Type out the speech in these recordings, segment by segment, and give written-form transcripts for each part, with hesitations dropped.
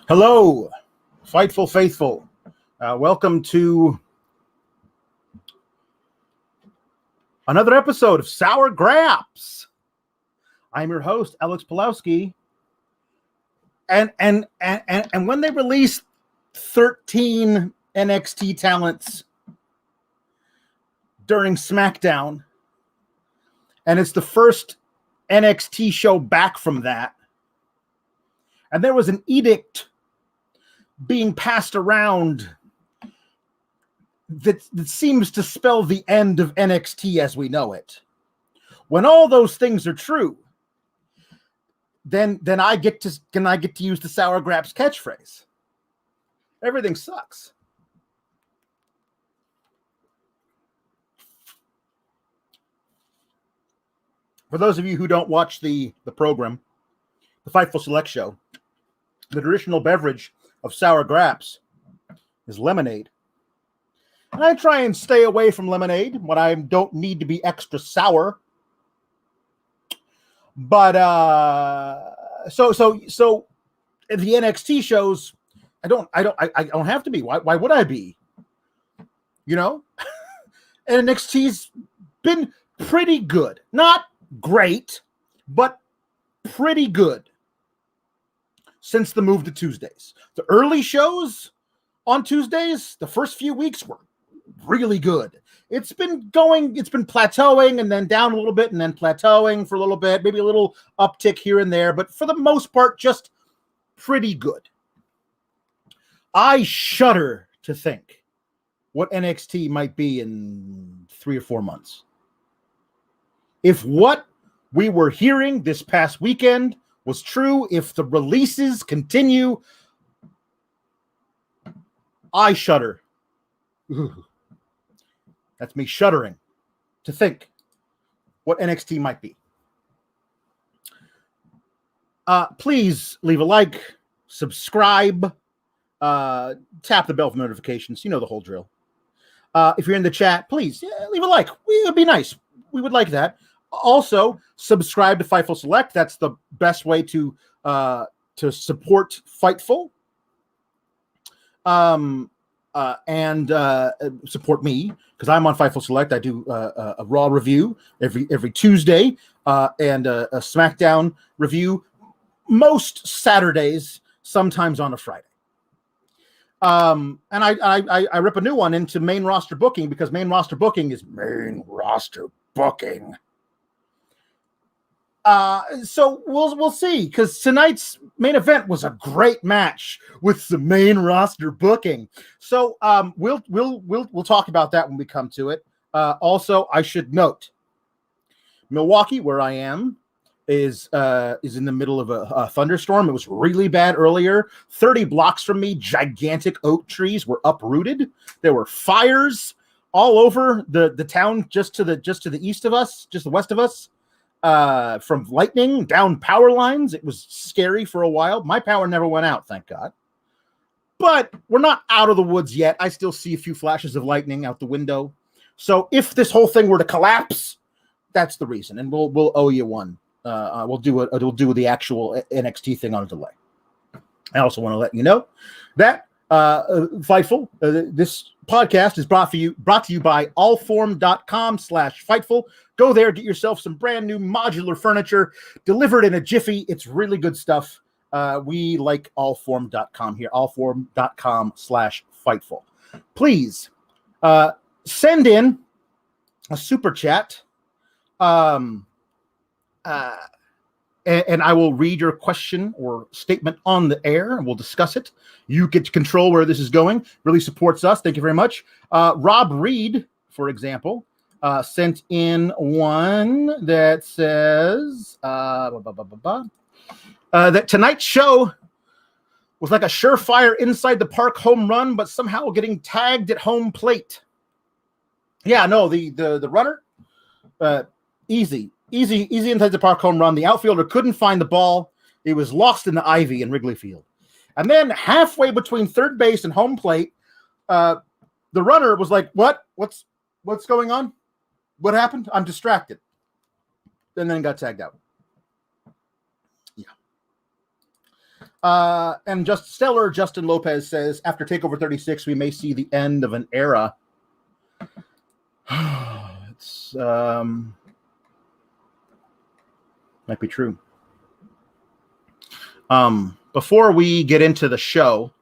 Hello, Fightful Faithful. Welcome to another episode of Sour Graps. I'm your host, Alex Pawlowski. And when they released 13 NXT talents during SmackDown, and it's the first NXT show back from that, and there was an edict being passed around that seems to spell the end of NXT as we know it. When all those things are true, then I get to use the Sour Graps catchphrase. Everything sucks. For those of you who don't watch the program, the Fightful Select Show, the traditional beverage of Sour Graps is lemonade. And I try and stay away from lemonade when I don't need to be extra sour. But so in the NXT shows, I don't have to be. Why would I be? You know? NXT's been pretty good. Not great, but pretty good since the move to Tuesdays. The early shows on Tuesdays, the first few weeks were really good. It's been plateauing and then down a little bit and then plateauing for a little bit, maybe a little uptick here and there, but for the most part, just pretty good. I shudder to think what NXT might be in 3 or 4 months. If what we were hearing this past weekend was true, if the releases continue, I shudder. Ooh. That's me shuddering to think what NXT might be. Please leave a like, subscribe, tap the bell for notifications. You know the whole drill. If you're in the chat, please leave a like. It would be nice. We would like that. Also, subscribe to Fightful Select. That's the best way to support Fightful. And support me, because I'm on Fightful Select. I do a Raw review every Tuesday and a SmackDown review most Saturdays, sometimes on a Friday. And I rip a new one into main roster booking, because main roster booking is main roster booking. So we'll see, because tonight's main event was a great match with some main roster booking. So we'll talk about that when we come to it. Also, I should note, Milwaukee, where I am, is in the middle of a thunderstorm. It was really bad earlier. 30 blocks from me, gigantic oak trees were uprooted. There were fires all over the town, just to the east of us, just the west of us. From lightning down power lines. It was scary for a while. My power never went out, thank God. But we're not out of the woods yet. I still see a few flashes of lightning out the window. So if this whole thing were to collapse, that's the reason. And we'll owe you one. We'll do the actual NXT thing on a delay. I also want to let you know that Fightful, this podcast is brought to you by allform.com/Fightful. Go there, get yourself some brand new modular furniture delivered in a jiffy. It's really good stuff. We like allform.com here, allform.com/Fightful. Please send in a super chat. And I will read your question or statement on the air, and we'll discuss it. You get to control where this is going. Really supports us. Thank you very much. Rob Reed, for example, sent in one that says that tonight's show was like a surefire inside the park home run, but somehow getting tagged at home plate. Yeah, no, the runner, easy inside the park home run. The outfielder couldn't find the ball. It was lost in the ivy in Wrigley Field. And then halfway between third base and home plate, the runner was like, what's going on? What happened? I'm distracted. And then got tagged out. Yeah. And just stellar Justin Lopez says, after TakeOver 36, we may see the end of an era. It's might be true. Before we get into the show,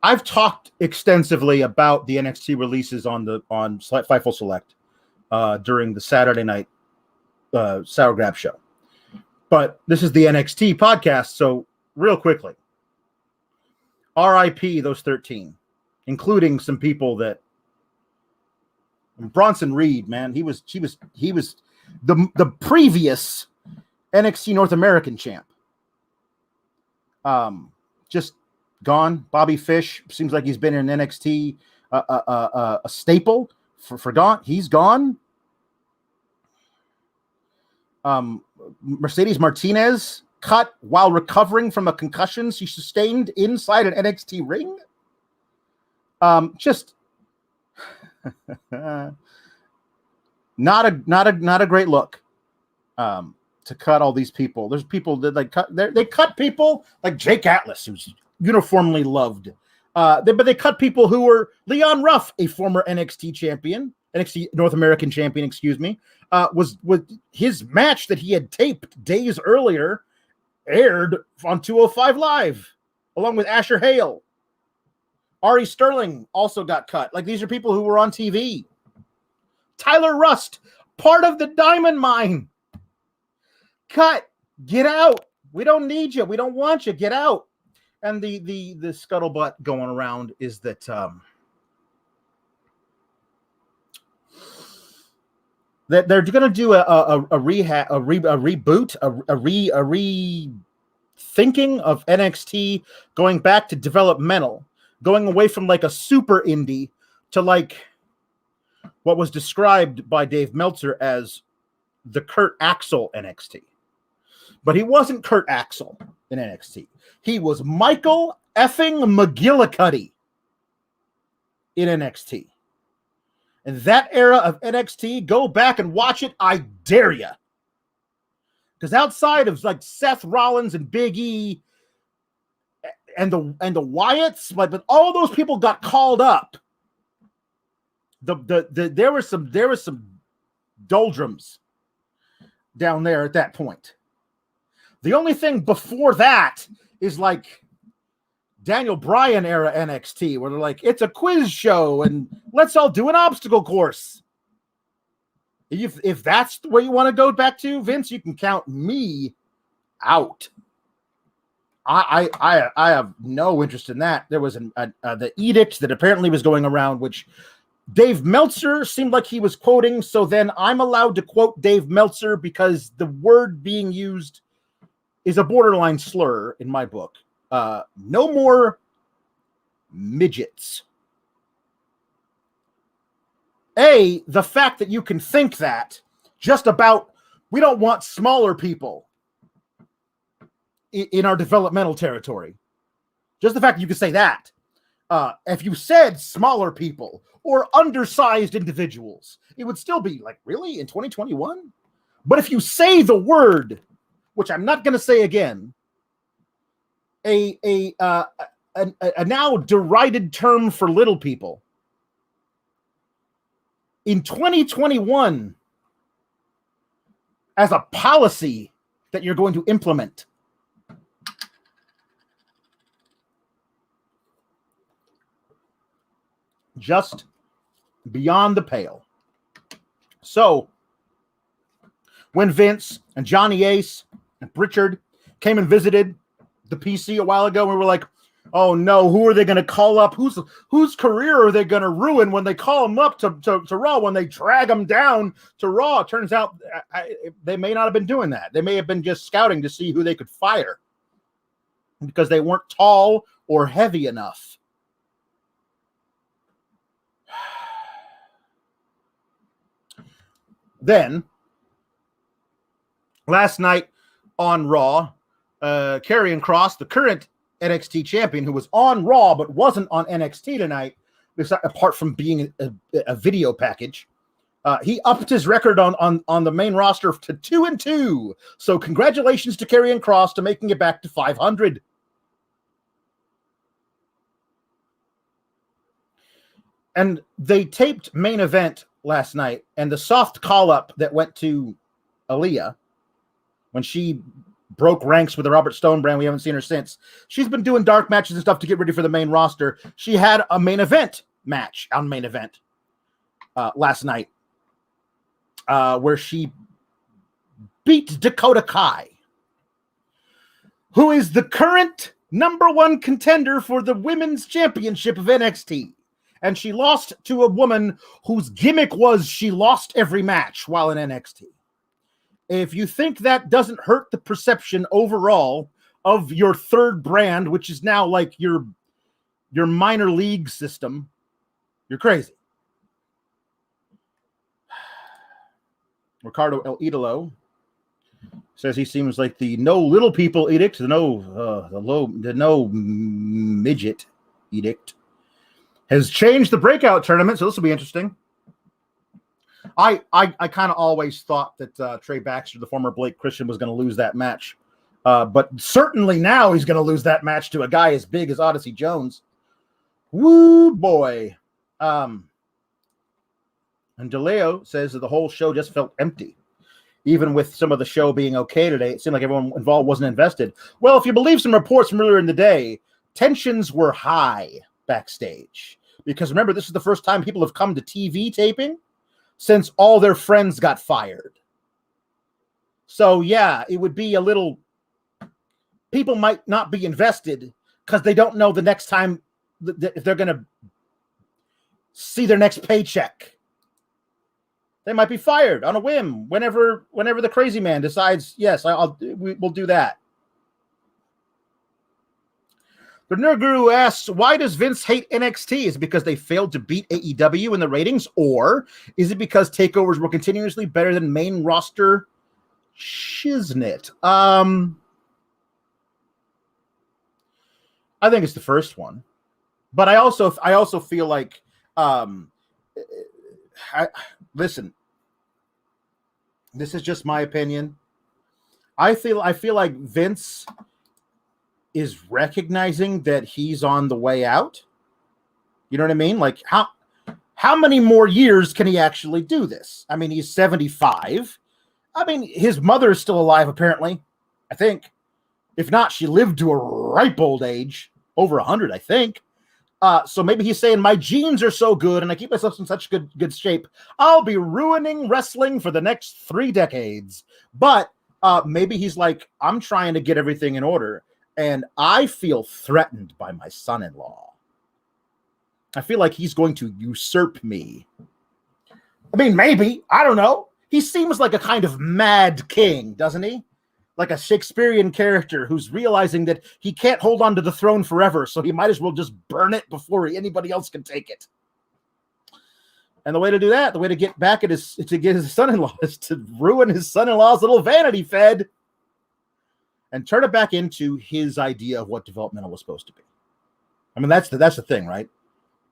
I've talked extensively about the NXT releases on Fightful Select during the Saturday night Sour Grab show. But this is the NXT podcast, so real quickly, RIP those 13, including some people that Bronson Reed, man, he was the previous NXT North American champ. Just gone. Bobby Fish seems like he's been in NXT a staple for gone. He's gone. Mercedes Martinez cut while recovering from a concussion she sustained inside an NXT ring. Just not a great look. To cut all these people. There's people that they cut people like Jake Atlas, who's uniformly loved. But they cut people who were Leon Ruff, a former NXT champion, NXT North American champion, excuse me, was his match that he had taped days earlier aired on 205 Live, along with Asher Hale. Ari Sterling also got cut. Like, these are people who were on TV. Tyler Rust, part of the Diamond Mine. Cut. Get out. We don't need you. We don't want you. Get out. And the scuttlebutt going around is that that they're going to do a reboot, a rethinking of NXT, going back to developmental, going away from like a super indie to like what was described by Dave Meltzer as the Kurt Axel NXT. But he wasn't Kurt Axel in NXT. He was Michael effing McGillicuddy in NXT. And that era of NXT, go back and watch it. I dare you. Because outside of like Seth Rollins and Big E and the Wyatts, but all those people got called up. There were some doldrums down there at that point. The only thing before that is like Daniel Bryan era NXT, where they're like, it's a quiz show and let's all do an obstacle course. If that's where you want to go back to, Vince, you can count me out. I have no interest in that. There was the edict that apparently was going around, which Dave Meltzer seemed like he was quoting. So then I'm allowed to quote Dave Meltzer because the word being used is a borderline slur in my book. No more midgets. The fact that you can think that just about, we don't want smaller people in our developmental territory. Just the fact that you can say that. If you said smaller people or undersized individuals, it would still be like, really, in 2021? But if you say the word, which I'm not going to say again, a now derided term for little people, in 2021, as a policy that you're going to implement, just beyond the pale. So when Vince and Johnny Ace and Pritchard came and visited the PC a while ago, we were like, oh no, who are they going to call up? Whose career are they going to ruin when they call them up to Raw, when they drag them down to Raw? It turns out they may not have been doing that. They may have been just scouting to see who they could fire because they weren't tall or heavy enough. Then, last night on Raw, Karrion Kross, the current NXT champion, who was on Raw but wasn't on NXT tonight, apart from being a video package, He upped his record on the main roster to 2-2. So congratulations to Karrion Kross to making it back to 500. And they taped main event last night, and the soft call-up that went to Ilya when she broke ranks with the Robert Stone brand, we haven't seen her since. She's been doing dark matches and stuff to get ready for the main roster. She had a main event match on main event last night where she beat Dakota Kai, who is the current #1 contender for the Women's Championship of NXT. And she lost to a woman whose gimmick was she lost every match while in NXT. If you think that doesn't hurt the perception overall of your third brand, which is now like your minor league system, you're crazy. Ricardo El Idolo says he seems like the no little people edict, the no midget edict has changed the breakout tournament, so this will be interesting. I kind of always thought that Trey Baxter, the former Blake Christian, was going to lose that match. But certainly now he's going to lose that match to a guy as big as Odyssey Jones. Woo, boy. And DeLeo says that the whole show just felt empty. Even with some of the show being okay today, it seemed like everyone involved wasn't invested. Well, if you believe some reports from earlier in the day, tensions were high backstage. Because remember, this is the first time people have come to TV taping since all their friends got fired. So, yeah, it would be a little... People might not be invested because they don't know the next time if they're going to see their next paycheck. They might be fired on a whim whenever the crazy man decides, yes, we'll do that. The Nerd Guru asks, why does Vince hate NXT? Is it because they failed to beat AEW in the ratings? Or is it because takeovers were continuously better than main roster shiznit? I think it's the first one. But I also feel like, listen, this is just my opinion. I feel like Vince is recognizing that he's on the way out. You know what I mean? Like how many more years can he actually do this? I mean, he's 75. I mean, his mother is still alive, apparently. I think. If not, she lived to a ripe old age, over 100, I think. So maybe he's saying, my genes are so good and I keep myself in such good shape, I'll be ruining wrestling for the next 3 decades. But maybe he's like, I'm trying to get everything in order. And I feel threatened by my son-in-law. I feel like he's going to usurp me. I mean, maybe. I don't know. He seems like a kind of mad king, doesn't he? Like a Shakespearean character who's realizing that he can't hold on to the throne forever, so he might as well just burn it before anybody else can take it. And the way to do that, the way to get back at to get his son-in-law is to ruin his son-in-law's little vanity fed and turn it back into his idea of what developmental was supposed to be. I mean, that's the thing, right?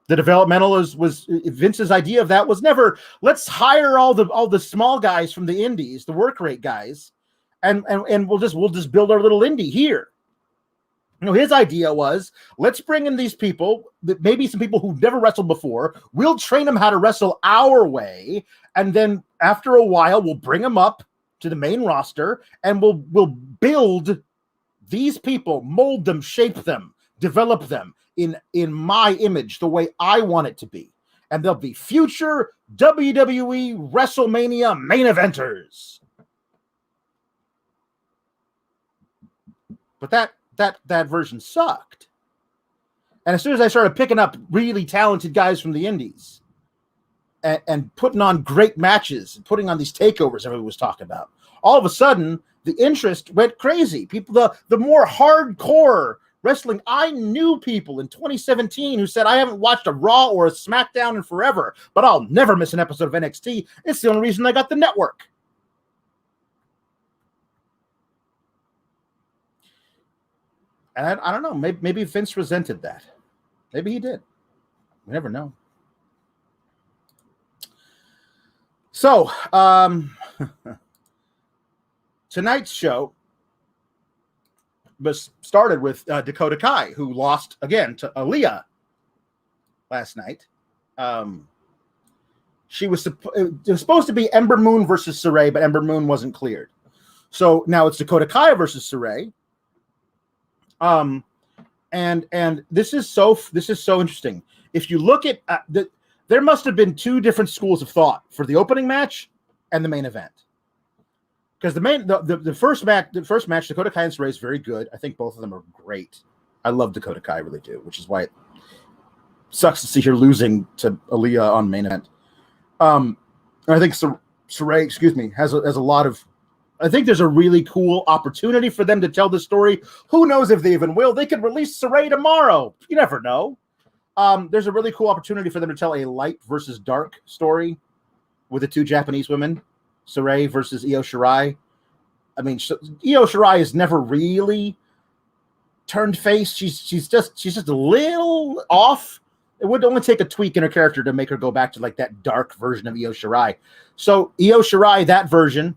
The developmental was Vince's idea of that was never, let's hire all the small guys from the indies, the work rate guys, and we'll just build our little indie here. You know, his idea was, let's bring in these people, maybe some people who've never wrestled before. We'll train them how to wrestle our way, and then after a while, we'll bring them up to the main roster, and we'll build these people, mold them, shape them, develop them in my image, the way I want it to be. And they'll be future WWE WrestleMania main eventers. But that version sucked. And as soon as I started picking up really talented guys from the indies and putting on great matches, and putting on these takeovers everyone was talking about, all of a sudden the interest went crazy. People, the more hardcore wrestling, I knew people in 2017 who said, I haven't watched a Raw or a SmackDown in forever, but I'll never miss an episode of NXT. It's the only reason I got the network. And I don't know, maybe Vince resented that. Maybe he did. We never know. So, tonight's show was started with Dakota Kai, who lost again to Ilya last night. It was supposed to be Ember Moon versus Saray, but Ember Moon wasn't cleared. So now it's Dakota Kai versus Saray. And this is so interesting. If you look at there must have been two different schools of thought for the opening match and the main event. Because the first match, Dakota Kai and Saray is very good. I think both of them are great. I love Dakota Kai, I really do, which is why it sucks to see her losing to Ilya on main event. And I think Saray, has a lot of. I think there's a really cool opportunity for them to tell the story. Who knows if they even will? They could release Saray tomorrow. You never know. There's a really cool opportunity for them to tell a light versus dark story with the two Japanese women, Saray versus Io Shirai. I mean, Io Shirai has never really turned face. She's just a little off. It would only take a tweak in her character to make her go back to like that dark version of Io Shirai. So Io Shirai, that version,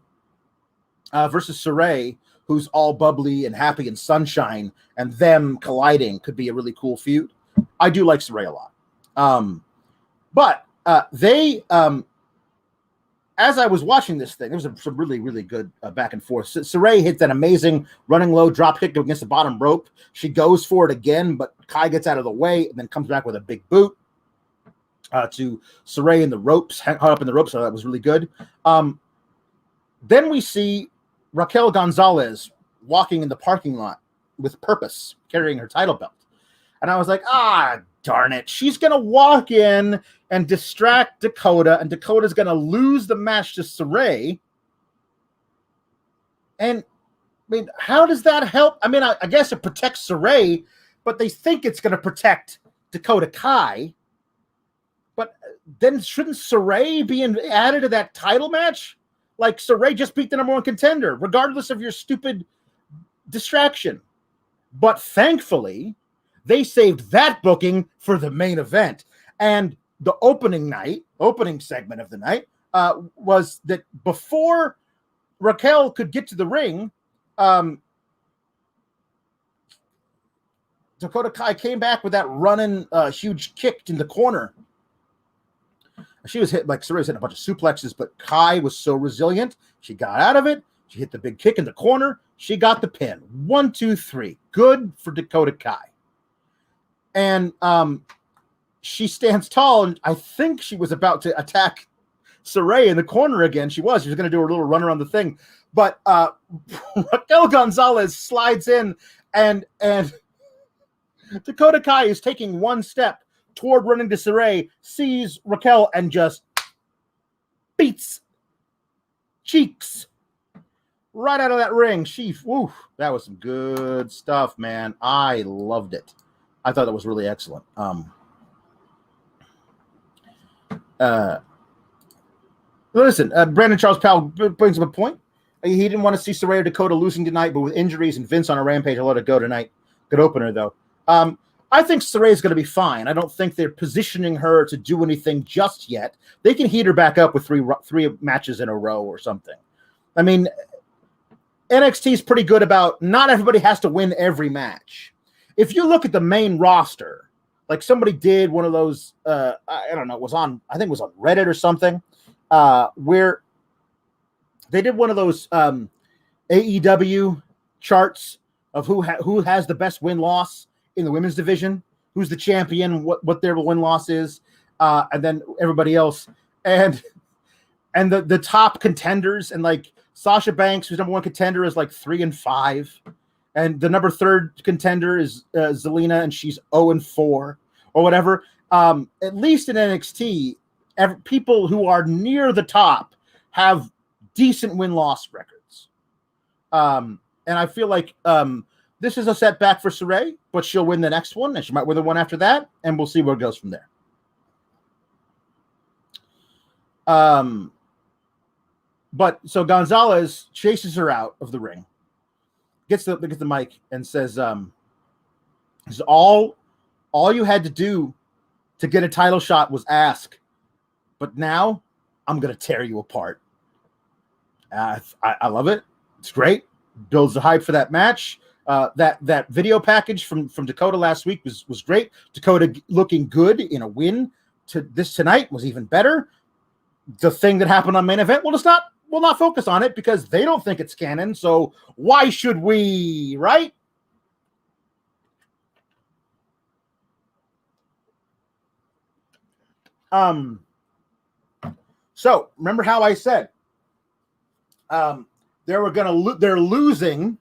versus Saray, who's all bubbly and happy and sunshine, and them colliding could be a really cool feud. I do like Saray a lot. But they, as I was watching this thing, there was some really, really good back and forth. Saray hits that amazing running low drop kick against the bottom rope. She goes for it again, but Kai gets out of the way and then comes back with a big boot to Saray in the ropes, hung up in the ropes. So that was really good. Then we see Raquel Gonzalez walking in the parking lot with purpose, carrying her title belt. And I was like, darn it. She's going to walk in and distract Dakota, and Dakota's going to lose the match to Saray. And, I mean, how does that help? I mean, I guess it protects Saray, but they think it's going to protect Dakota Kai. But then shouldn't Saray be added to that title match? Like, Saray just beat the number one contender, regardless of your stupid distraction. But thankfully, they saved that booking for the main event. And the opening segment of the night was that before Raquel could get to the ring, Dakota Kai came back with that running huge kick in the corner. She was hit, like Saray was hitting a bunch of suplexes, but Kai was so resilient. She got out of it. She hit the big kick in the corner. She got the pin. 1, 2, 3. Good for Dakota Kai. And she stands tall, and I think she was about to attack Saray in the corner again. She was going to do a little run around the thing. But Raquel Gonzalez slides in, and Dakota Kai is taking one step toward running to Saray, sees Raquel, and just beats cheeks right out of that ring. That was some good stuff, man. I loved it. I thought that was really excellent. Listen, Brandon Charles Powell brings up a point. He didn't want to see Saray or Dakota losing tonight, but with injuries and Vince on a rampage, I'll let it go tonight. Good opener, though. I think Saray is going to be fine. I don't think they're positioning her to do anything just yet. They can heat her back up with three matches in a row or something. I mean, NXT is pretty good about not everybody has to win every match. If you look at the main roster, like somebody did one of those, I don't know, I think it was on Reddit or something, where they did one of those AEW charts of who has the best win-loss in the women's division, who's the champion, what their win-loss is, and then everybody else. And the top contenders, and like Sasha Banks, who's number one contender, is like 3-5. And the number third contender is Zelina, and she's 0-4 or whatever. At least in NXT, people who are near the top have decent win-loss records. And I feel like this is a setback for Saray, but she'll win the next one, and she might win the one after that, and we'll see where it goes from there. But so Gonzalez chases her out of the ring, gets the mic, and says, all you had to do to get a title shot was ask, but now I'm going to tear you apart. I love it. It's great. Builds the hype for that match. That video package from Dakota last week was great. Dakota looking good in a win tonight was even better. The thing that happened on main event, we'll not focus on it because they don't think it's canon. So why should we, right? So remember how I said they're losing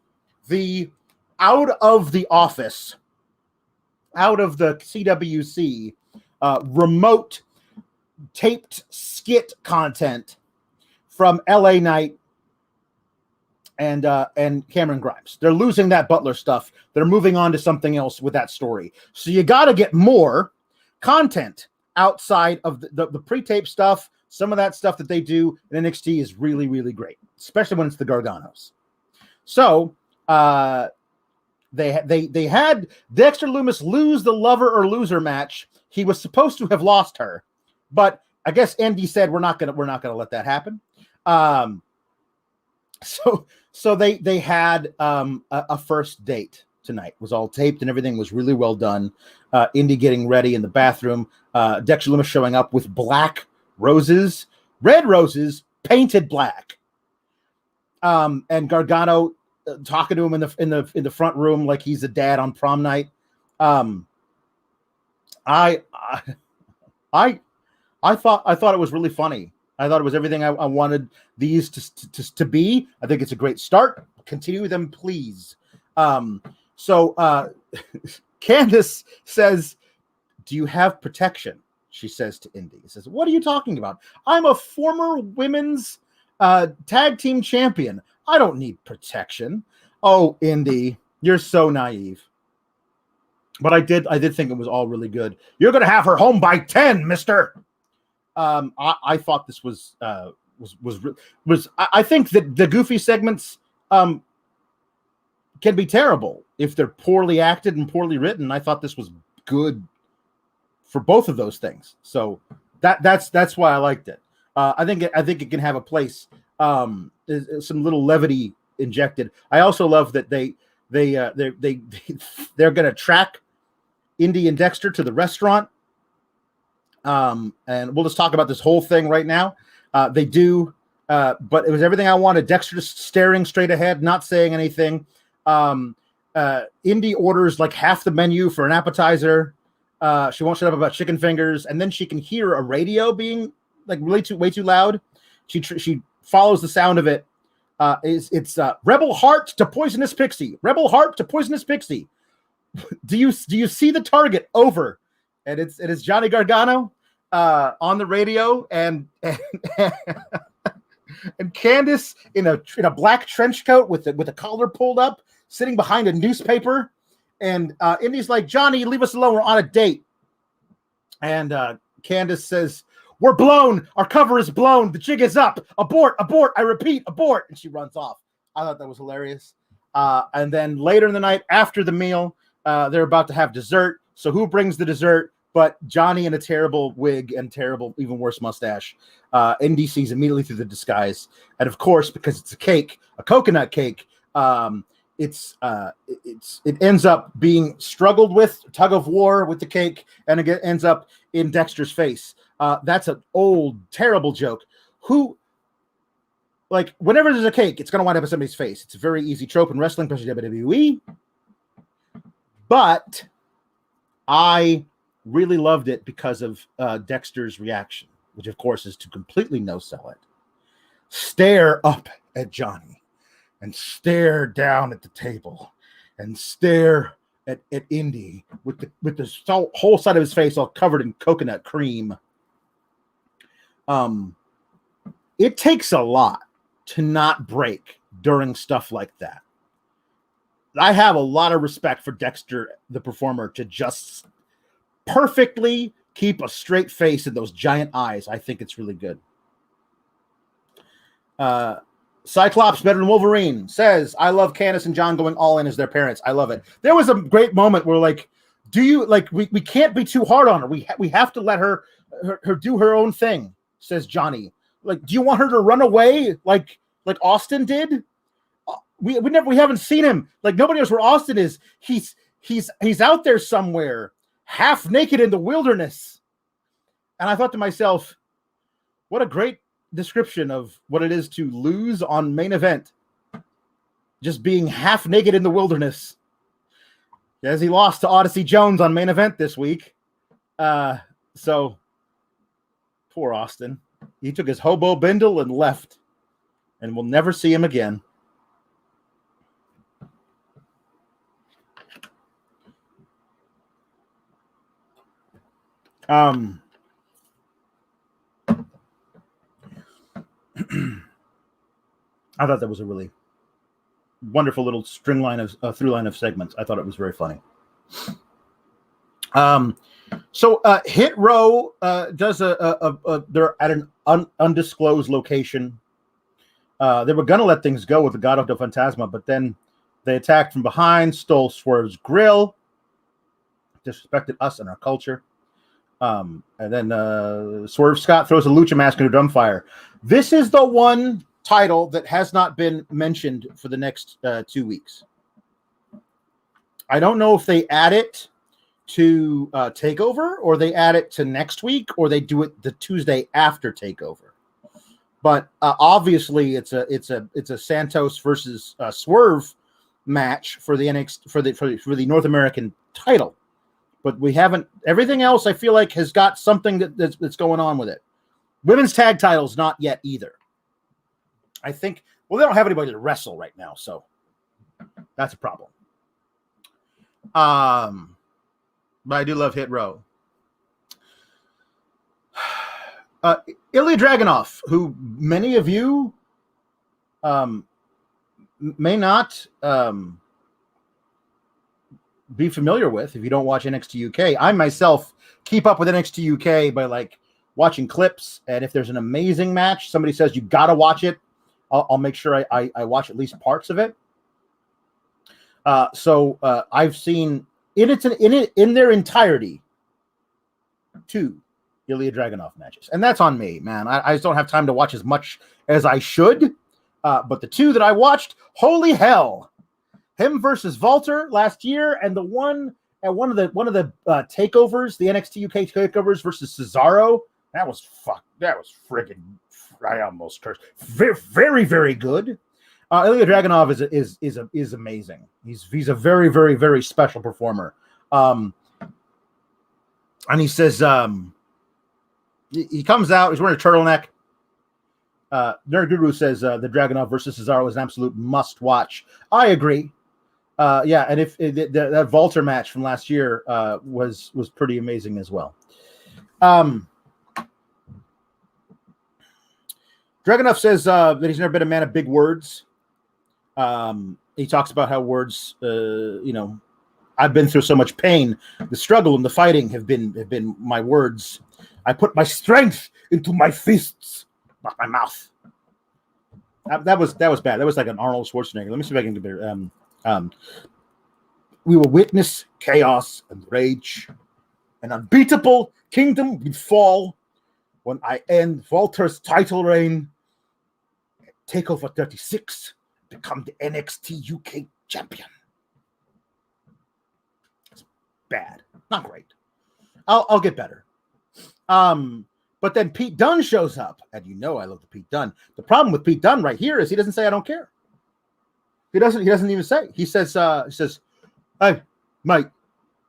the out of the office, out of the CWC remote taped skit content from LA Knight and Cameron Grimes. They're losing that Butler stuff. They're moving on to something else with that story. So you got to get more content outside of the pre-tape stuff. Some of that stuff that they do in NXT is really, really great, especially when it's the Garganos. So they had Dexter Lumis lose the lover or loser match. He was supposed to have lost her, but I guess Indy said we're not gonna let that happen. So they had a first date tonight. It was all taped and everything was really well done. Indy getting ready in the bathroom. Dexter Lumis showing up with black roses, red roses painted black. And Gargano talking to him in the front room like he's a dad on prom night. I thought it was really funny. I thought it was everything I wanted these to be. I think it's a great start. Continue them, please. So Candice says, "Do you have protection?" She says to Indy. He says, "What are you talking about? I'm a former women's tag team champion. I don't need protection." Oh, Indy, you're so naive. But I did think it was all really good. You're going to have her home by 10, mister. I thought this was I think that the goofy segments can be terrible if they're poorly acted and poorly written. I thought this was good for both of those things. So that's why I liked it. I think it can have a place. Some little levity injected. I also love that they're going to track Indy and Dexter to the restaurant. And we'll just talk about this whole thing right now. They do, but it was everything I wanted. Dexter just staring straight ahead, not saying anything. Indy orders like half the menu for an appetizer. She won't shut up about chicken fingers, and then she can hear a radio being like way too loud. She follows the sound of it. It's Rebel Heart to Poisonous Pixie. Rebel Heart to Poisonous Pixie. Do you see the target? Over. And it's Johnny Gargano on the radio, and Candice in a black trench coat with a collar pulled up, sitting behind a newspaper. And Indy's like, "Johnny, leave us alone. We're on a date." And Candice says, "We're blown. Our cover is blown. The jig is up. Abort, abort. I repeat, abort." And she runs off. I thought that was hilarious. And then later in the night, after the meal, they're about to have dessert. So who brings the dessert but Johnny in a terrible wig and terrible, even worse mustache? Indy sees immediately through the disguise. And of course, because it's a cake, a coconut cake, it ends up being struggled with, tug of war with the cake, and it ends up in Dexter's face. That's an old, terrible joke. Whenever there's a cake, it's going to wind up in somebody's face. It's a very easy trope in wrestling, especially WWE. But I really loved it because of Dexter's reaction, which of course is to completely no-sell it. Stare up at Johnny and stare down at the table and stare at Indy with the whole side of his face all covered in coconut cream. It takes a lot to not break during stuff like that. I have a lot of respect for Dexter, the performer, to just perfectly keep a straight face and those giant eyes. I think it's really good. Cyclops better than Wolverine says, "I love Candice and John going all in as their parents." I love it. There was a great moment where we can't be too hard on her. We have to let her do her own thing, says Johnny. Like, do you want her to run away like Austin did? We haven't seen him. Like, nobody knows where Austin is. He's out there somewhere, half naked in the wilderness. And I thought to myself, what a great description of what it is to lose on main event. Just being half naked in the wilderness. As he lost to Odyssey Jones on main event this week. So poor Austin. He took his hobo bindle and left. And we'll never see him again. I thought that was a really wonderful little through line of segments. I thought it was very funny. So Hit Row does they're at an undisclosed location. They were gonna let things go with the God of the Fantasma, but then they attacked from behind, stole Swerve's grill, disrespected us and our culture. And then Swerve Scott throws a lucha mask into dumbfire. This is the one title that has not been mentioned for the next 2 weeks. I don't know if they add it to TakeOver, or they add it to next week, or they do it the Tuesday after TakeOver. But obviously, it's a Santos versus Swerve match for the NXT for the North American title. But we haven't. Everything else, I feel like, has got something that's going on with it. Women's tag titles, not yet either. I think. Well, they don't have anybody to wrestle right now, so that's a problem. But I do love Hit Row. Ilya Dragonoff, who many of you may not be familiar with if you don't watch NXT UK. I myself keep up with NXT UK by like watching clips, and if there's an amazing match, somebody says you got to watch it, I'll make sure I watch at least parts of it. So I've seen in their entirety 2 Ilya Dragonoff matches, and that's on me, man. I just don't have time to watch as much as I should. But the 2 that I watched, holy hell! Him versus Walter last year, and the one at one of the takeovers, the NXT UK takeovers versus Cesaro. That was friggin'. I almost cursed. Very, very, very good. Ilya Dragunov is amazing. He's a very, very, very special performer. And he says he comes out. He's wearing a turtleneck. Nerd Guru says the Dragunov versus Cesaro is an absolute must watch. I agree. Yeah, and if that Walter match from last year was pretty amazing as well. Dragonoff says that he's never been a man of big words. He talks about how words, I've been through so much pain. The struggle and the fighting have been my words. I put my strength into my fists, not my mouth. That was bad. That was like an Arnold Schwarzenegger. Let me see if I can get there. We will witness chaos and rage. An unbeatable kingdom will fall when I end Walter's title reign. TakeOver 36, become the NXT UK champion. It's bad, not great. I'll get better. But then Pete Dunne shows up, and I love the Pete Dunne. The problem with Pete Dunne right here is he doesn't say I don't care. He doesn't even say. He says, hey, mate,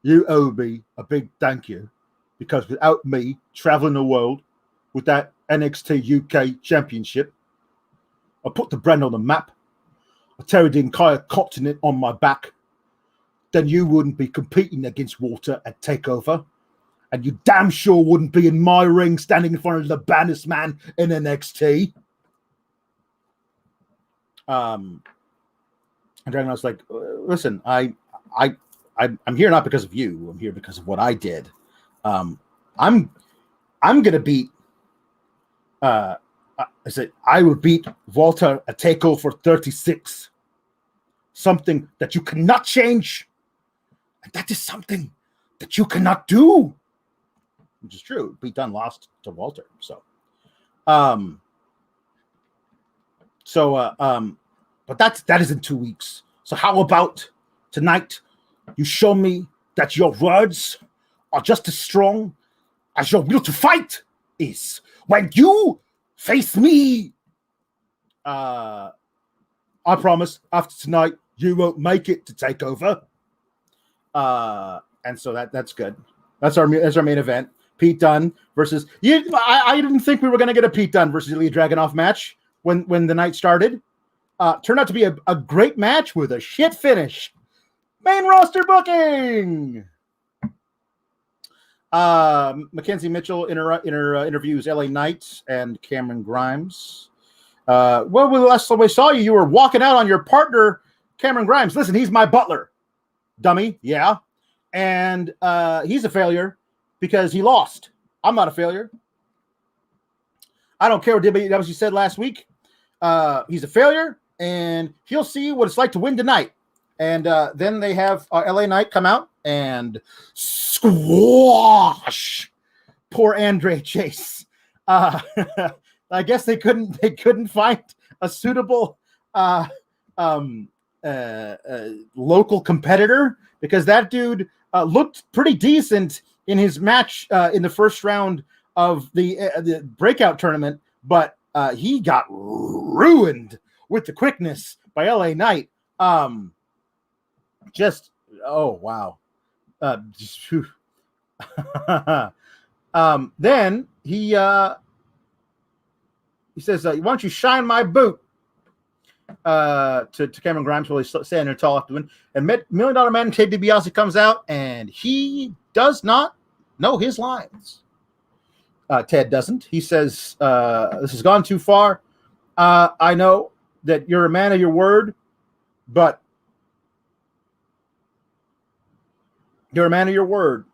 you owe me a big thank you, because without me traveling the world with that NXT UK championship, I put the brand on the map, I carried the entire continent on my back, then you wouldn't be competing against Walter at TakeOver, and you damn sure wouldn't be in my ring standing in front of the baddest man in NXT. And Dragonoff's like, listen, I'm here not because of you. I'm here because of what I did. I'm gonna beat. I said I will beat Walter at TakeOver 36. Something that you cannot change, and that is something that you cannot do. Which is true. Pete Dunne lost to Walter, so. But that is in 2 weeks. So how about tonight you show me that your words are just as strong as your will to fight is when you face me. I promise after tonight you won't make it to take over. And so that's good. That's our main event. Pete Dunne versus you. I didn't think we were going to get a Pete Dunne versus Ilya Dragonoff match when the night started. Turned out to be a great match with a shit finish. Main roster booking. Mackenzie Mitchell interviews LA Knight and Cameron Grimes. Well, the last time we saw you were walking out on your partner, Cameron Grimes. Listen, he's my butler, dummy. Yeah. And he's a failure because he lost. I'm not a failure. I don't care what WWE said last week. He's a failure, and he'll see what it's like to win tonight. And then they have LA Knight come out and squash poor Andre Chase. I guess they couldn't find a suitable local competitor because that dude looked pretty decent in his match in the first round of the breakout tournament, but he got ruined with the quickness by LA Knight. Just oh wow. Then he says, "Why don't you shine my boot?" To Cameron Grimes while he's standing there tall after the win. And $1 Million Man Ted DiBiase comes out, and he does not know his lines. Ted doesn't. He says, "This has gone too far. I know that you're a man of your word, but you're a man of your word.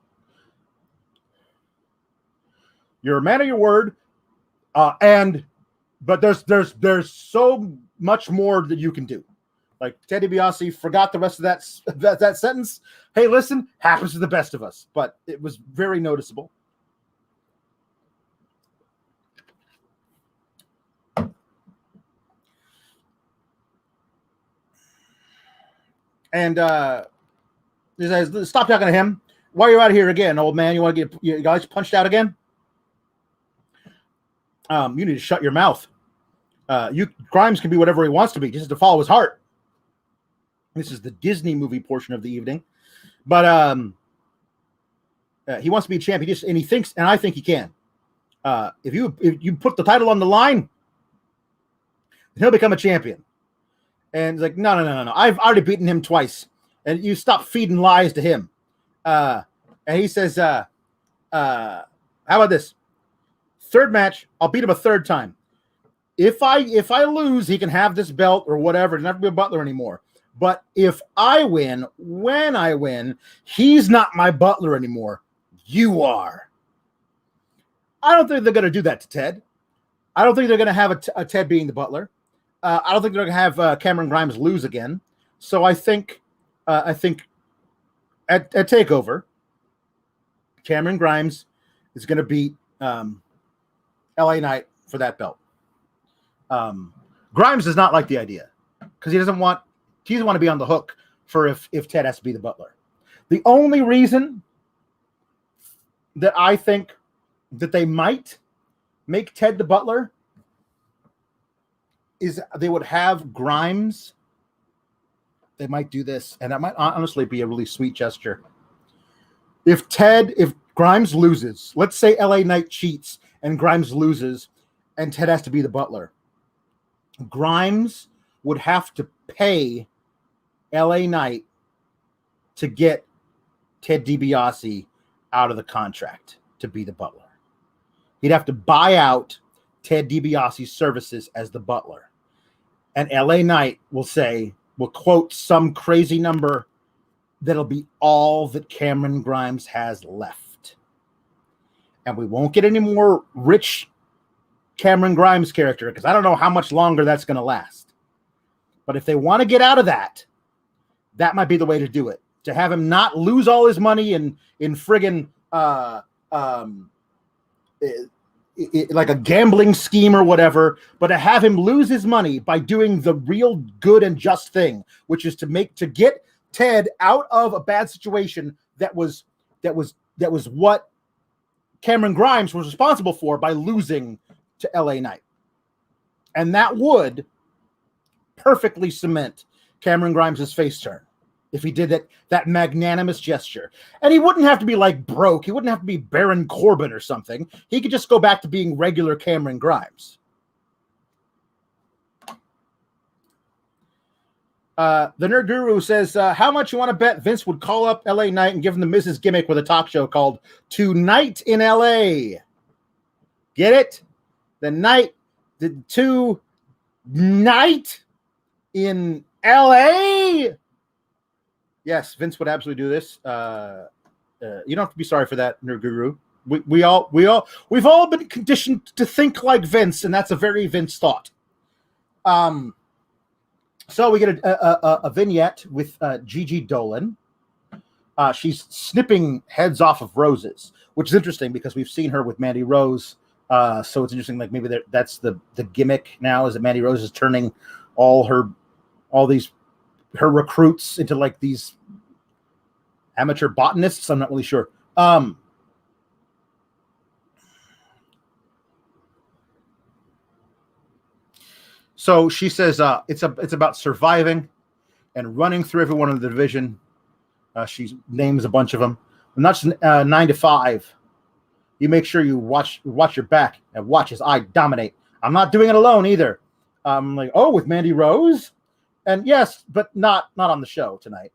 You're a man of your word, but there's so much more that you can do." Like Ted DiBiase forgot the rest of that sentence. Hey, listen, happens to the best of us, but it was very noticeable. And he says, "Stop talking to him. Why are you out of here again, old man? You want to get you guys punched out again? You need to shut your mouth. Grimes can be whatever he wants to be, just to follow his heart." This is the Disney movie portion of the evening, but he wants to be a champion. And he thinks, and I think he can. If you put the title on the line, he'll become a champion. And he's like, no. I've already beaten him twice, and you stop feeding lies to him. And he says, "How about this? Third match, I'll beat him a third time. If I lose, he can have this belt or whatever, and never be a butler anymore. But if I win, when I win, he's not my butler anymore. You are." I don't think they're going to do that to Ted. I don't think they're going to have a Ted being the butler. I don't think they're going to have Cameron Grimes lose again. So I think at TakeOver, Cameron Grimes is going to beat LA Knight for that belt. Grimes does not like the idea because he doesn't want to be on the hook for if Ted has to be the butler. The only reason that I think that they might make Ted the butler is they would have Grimes. They might do this, and that might honestly be a really sweet gesture. If Grimes loses, let's say LA Knight cheats and Grimes loses, and Ted has to be the butler, Grimes would have to pay LA Knight to get Ted DiBiase out of the contract to be the butler. He'd have to buy out Ted DiBiase's services as the butler. And LA Knight will quote some crazy number that'll be all that Cameron Grimes has left. And we won't get any more rich Cameron Grimes character because I don't know how much longer that's going to last. But if they want to get out of that, that might be the way to do it. To have him not lose all his money in friggin' like a gambling scheme or whatever, but to have him lose his money by doing the real good and just thing, which is to get Ted out of a bad situation that was what Cameron Grimes was responsible for by losing to LA Knight. And that would perfectly cement Cameron Grimes' face turn if he did that magnanimous gesture. And he wouldn't have to be like broke. He wouldn't have to be Baron Corbin or something. He could just go back to being regular Cameron Grimes. The Nerd Guru says, how much you want to bet Vince would call up LA Knight and give him the Mrs. gimmick with a talk show called Tonight in LA? Get it? The night in LA? Yes, Vince would absolutely do this. You don't have to be sorry for that, Nerd Guru. We've all been conditioned to think like Vince, and that's a very Vince thought. So we get a vignette with Gigi Dolan. She's snipping heads off of roses, which is interesting because we've seen her with Mandy Rose. So it's interesting, like maybe that's the gimmick now, is that Mandy Rose is turning all her recruits into like these amateur botanists. I'm not really sure. So she says it's about surviving and running through everyone in the division. She names a bunch of them. And that's 9 to 5. You make sure you watch your back and watch as I dominate. I'm not doing it alone either. I'm like, oh, with Mandy Rose? And yes, but not on the show tonight.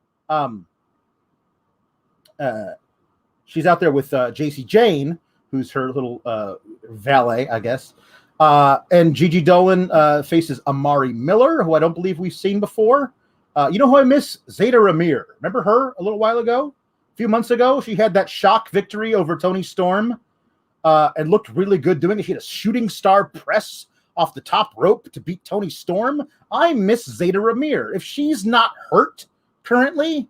She's out there with JC Jane, who's her little valet, I guess. And Gigi Dolan faces Amari Miller, who I don't believe we've seen before. You know who I miss? Zeta Ramir. Remember her a little while ago? A few months ago, she had that shock victory over Toni Storm and looked really good doing it. She had a shooting star press off the top rope to beat Toni Storm. I miss Zeta Ramir. If she's not hurt currently,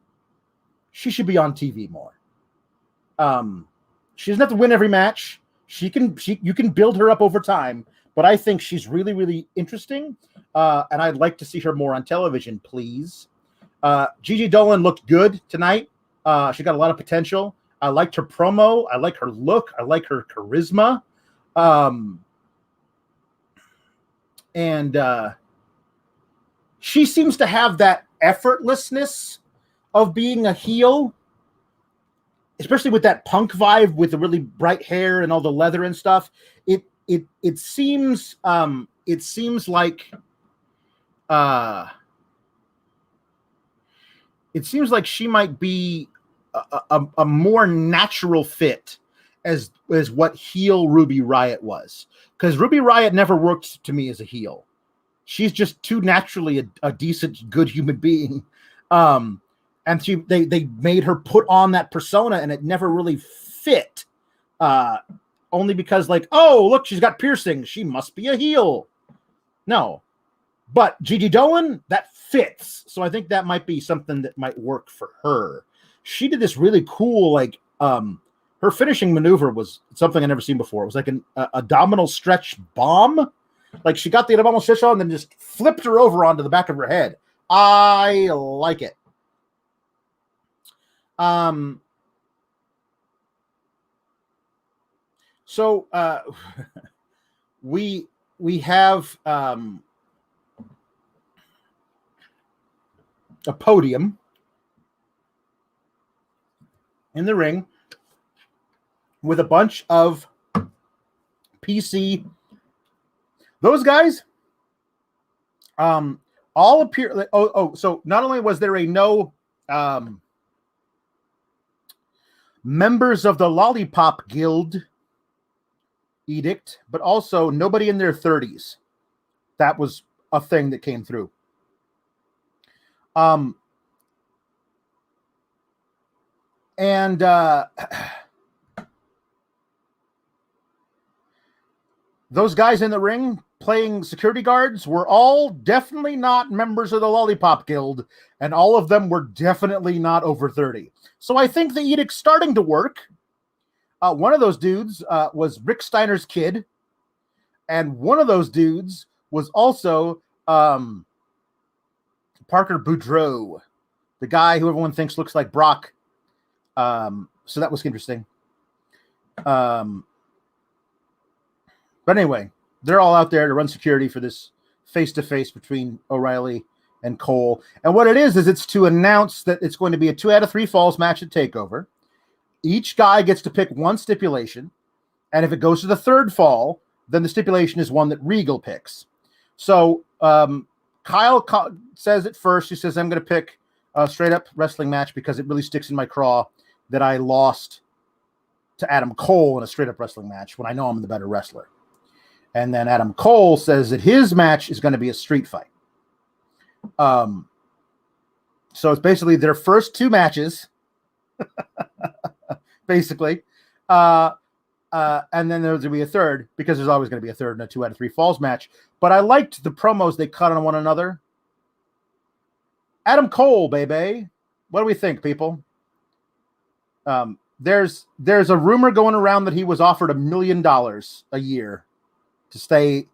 she should be on TV more. She doesn't have to win every match. You can build her up over time, but I think she's really, really interesting, and I'd like to see her more on television, please. Gigi Dolan looked good tonight. She got a lot of potential. I liked her promo. I like her look. I like her charisma. And she seems to have that effortlessness of being a heel, especially with that punk vibe with the really bright hair and all the leather and stuff. It seems like she might be a more natural fit as what heel Ruby Riott was, because Ruby Riott never worked to me as a heel. She's just too naturally a decent, good human being. And they made her put on that persona, and it never really fit. Only because, like, oh, look, she's got piercings. She must be a heel. No. But Gigi Dolan, that fits. So I think that might be something that might work for her. She did this really cool, like, her finishing maneuver was something I never seen before. It was like an abdominal stretch bomb. Like, she got the abdominal stretch on and then just flipped her over onto the back of her head. I like it. So we have a podium in the ring with a bunch of PC. Those guys all appear. So not only was there a no members of the Lollipop Guild edict, but also nobody in their 30s. That was a thing that came through. And those guys in the ring playing security guards were all definitely not members of the Lollipop Guild, and all of them were definitely not over 30. So I think the edict's starting to work. One of those dudes was Rick Steiner's kid, And one of those dudes was also Parker Boudreaux, the guy who everyone thinks looks like Brock. So that was interesting. But anyway, they're all out there to run security for this face-to-face between O'Reilly and Cole. And what it is it's to announce that it's going to be a 2 out of 3 falls match at TakeOver. Each guy gets to pick one stipulation. And if it goes to the third fall, then the stipulation is one that Regal picks. So Kyle says it first. He says, I'm going to pick a straight-up wrestling match because it really sticks in my craw that I lost to Adam Cole in a straight-up wrestling match when I know I'm the better wrestler. And then Adam Cole says that his match is going to be a street fight. So it's basically their first 2 matches, basically. And then there's going to be a third, because there's always going to be a third in a 2 out of 3 falls match. But I liked the promos they cut on one another. Adam Cole, baby. What do we think, people? There's a rumor going around that he was offered $1 million a year to stay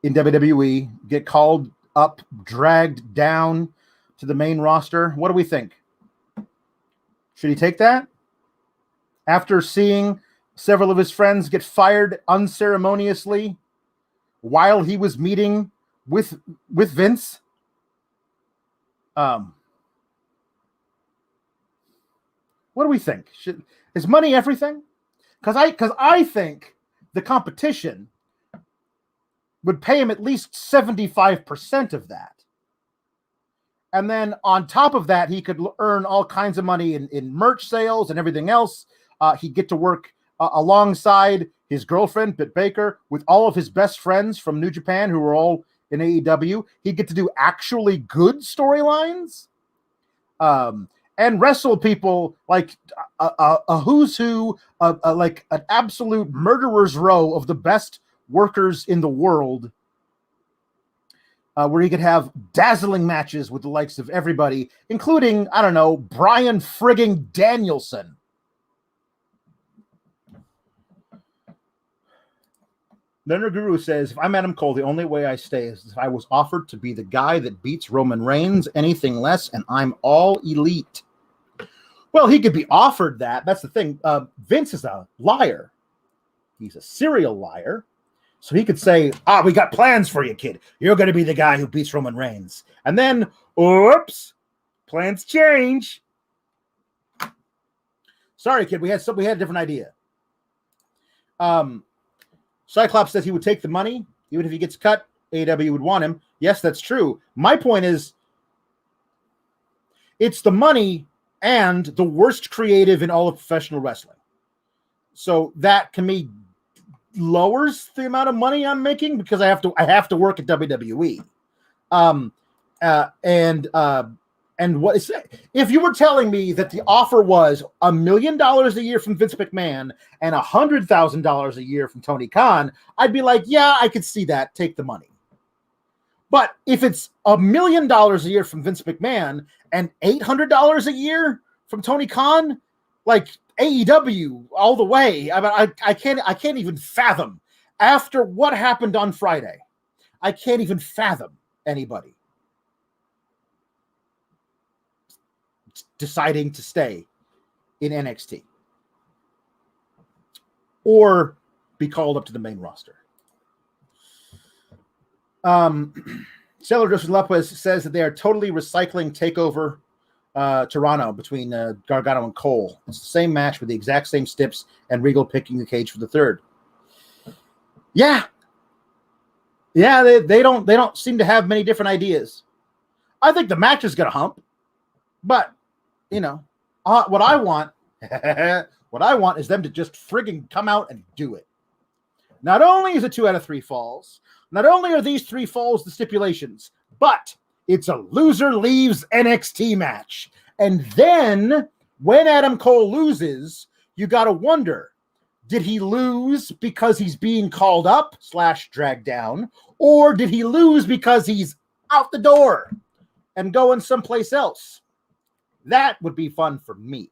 in WWE, get called up, dragged down to the main roster. What do we think? Should he take that? After seeing several of his friends get fired unceremoniously while he was meeting with Vince? What do we think? Is money everything? Because I think the competition would pay him at least 75% of that. And then on top of that, he could earn all kinds of money in merch sales and everything else. He'd get to work alongside his girlfriend, Britt Baker, with all of his best friends from New Japan who were all in AEW. He'd get to do actually good storylines. And wrestle people like a who's who, like an absolute murderer's row of the best workers in the world, where he could have dazzling matches with the likes of everybody, including, I don't know, Bryan frigging Danielson. Leonard Guru says, if I'm Adam Cole, the only way I stay is if I was offered to be the guy that beats Roman Reigns, anything less, and I'm all elite. Well, he could be offered that. That's the thing. Vince is a liar. He's a serial liar. So he could say, we got plans for you, kid. You're going to be the guy who beats Roman Reigns. And then, oops, plans change. Sorry, kid. We had a different idea. Cyclops says he would take the money. Even if he gets cut, AEW would want him. Yes, that's true. My point is, it's the money and the worst creative in all of professional wrestling. So that, to me, lowers the amount of money I'm making because I have to work at WWE. And what is if you were telling me that the offer was $1 million a year from Vince McMahon and $100,000 a year from Tony Khan, I'd be like, yeah, I could see that. Take the money. But if it's $1 million a year from Vince McMahon and $800 a year from Tony Khan, like AEW all the way. I can't even fathom after what happened on Friday. I can't even fathom anybody deciding to stay in NXT or be called up to the main roster. Cellar Joseph Lopez says that they are totally recycling TakeOver Toronto between Gargano and Cole. It's the same match with the exact same steps and Regal picking the cage for the third. Yeah, they don't seem to have many different ideas. I think the match is gonna hump, but what I want is them to just frigging come out and do it. Not only is it 2 out of 3 falls, not only are these 3 falls the stipulations, but it's a loser leaves NXT match. And then when Adam Cole loses, you got to wonder, did he lose because he's being called up / dragged down? Or did he lose because he's out the door and going someplace else? That would be fun for me.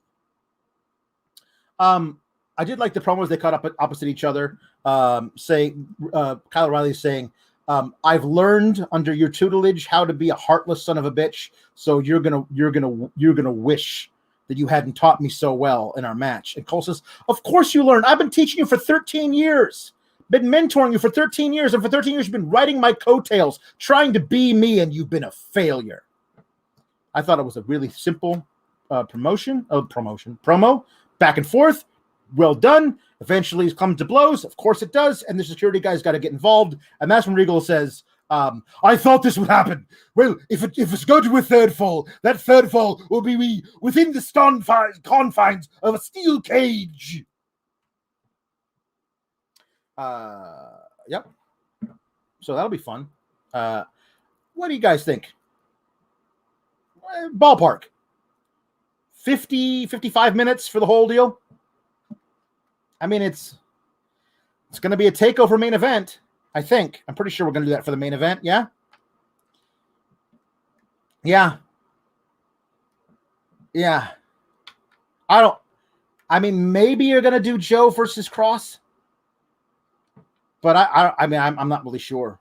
I did like the promos they cut up opposite each other. saying Kyle O'Reilly saying, I've learned under your tutelage how to be a heartless son of a bitch. So you're gonna wish that you hadn't taught me so well in our match. And Cole says, of course you learned. I've been teaching you for 13 years, been mentoring you for 13 years. And for 13 years, you've been riding my coattails, trying to be me. And you've been a failure. I thought it was a really simple promo, back and forth. Well done. Eventually it comes to blows. Of course it does. And the security guy's got to get involved. And that's when Regal says, I thought this would happen. Well, if it's going to a third fall, that third fall will be within the confines of a steel cage. Yep. So that'll be fun. What do you guys think? Ballpark. 50, 55 minutes for the whole deal. I mean, it's going to be a takeover main event, I think. I'm pretty sure we're going to do that for the main event, yeah? Yeah. I mean, maybe you're going to do Joe versus Kross. But I'm not really sure.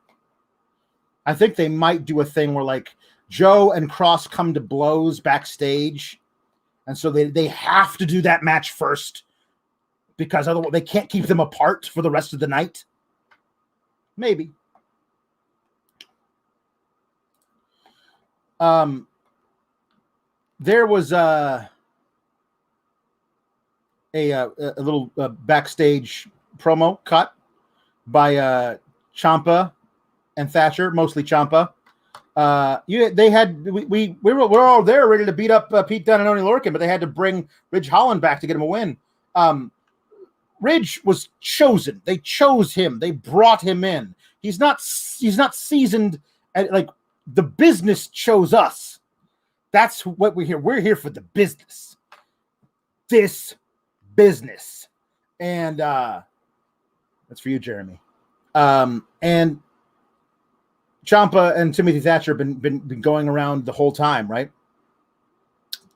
I think they might do a thing where, like, Joe and Kross come to blows backstage. And so they have to do that match first because otherwise they can't keep them apart for the rest of the night. Maybe. There was a little backstage promo cut by Ciampa and Thatcher, mostly Ciampa. We were all there ready to beat up Pete Dunne and Oney Lorcan, but they had to bring Ridge Holland back to get him a win. Ridge was chosen. They chose him. They brought him in. He's not seasoned. Like, the business chose us. That's what we're here. We're here for the business. This business. And that's for you, Jeremy. And Ciampa and Timothy Thatcher have been going around the whole time, right?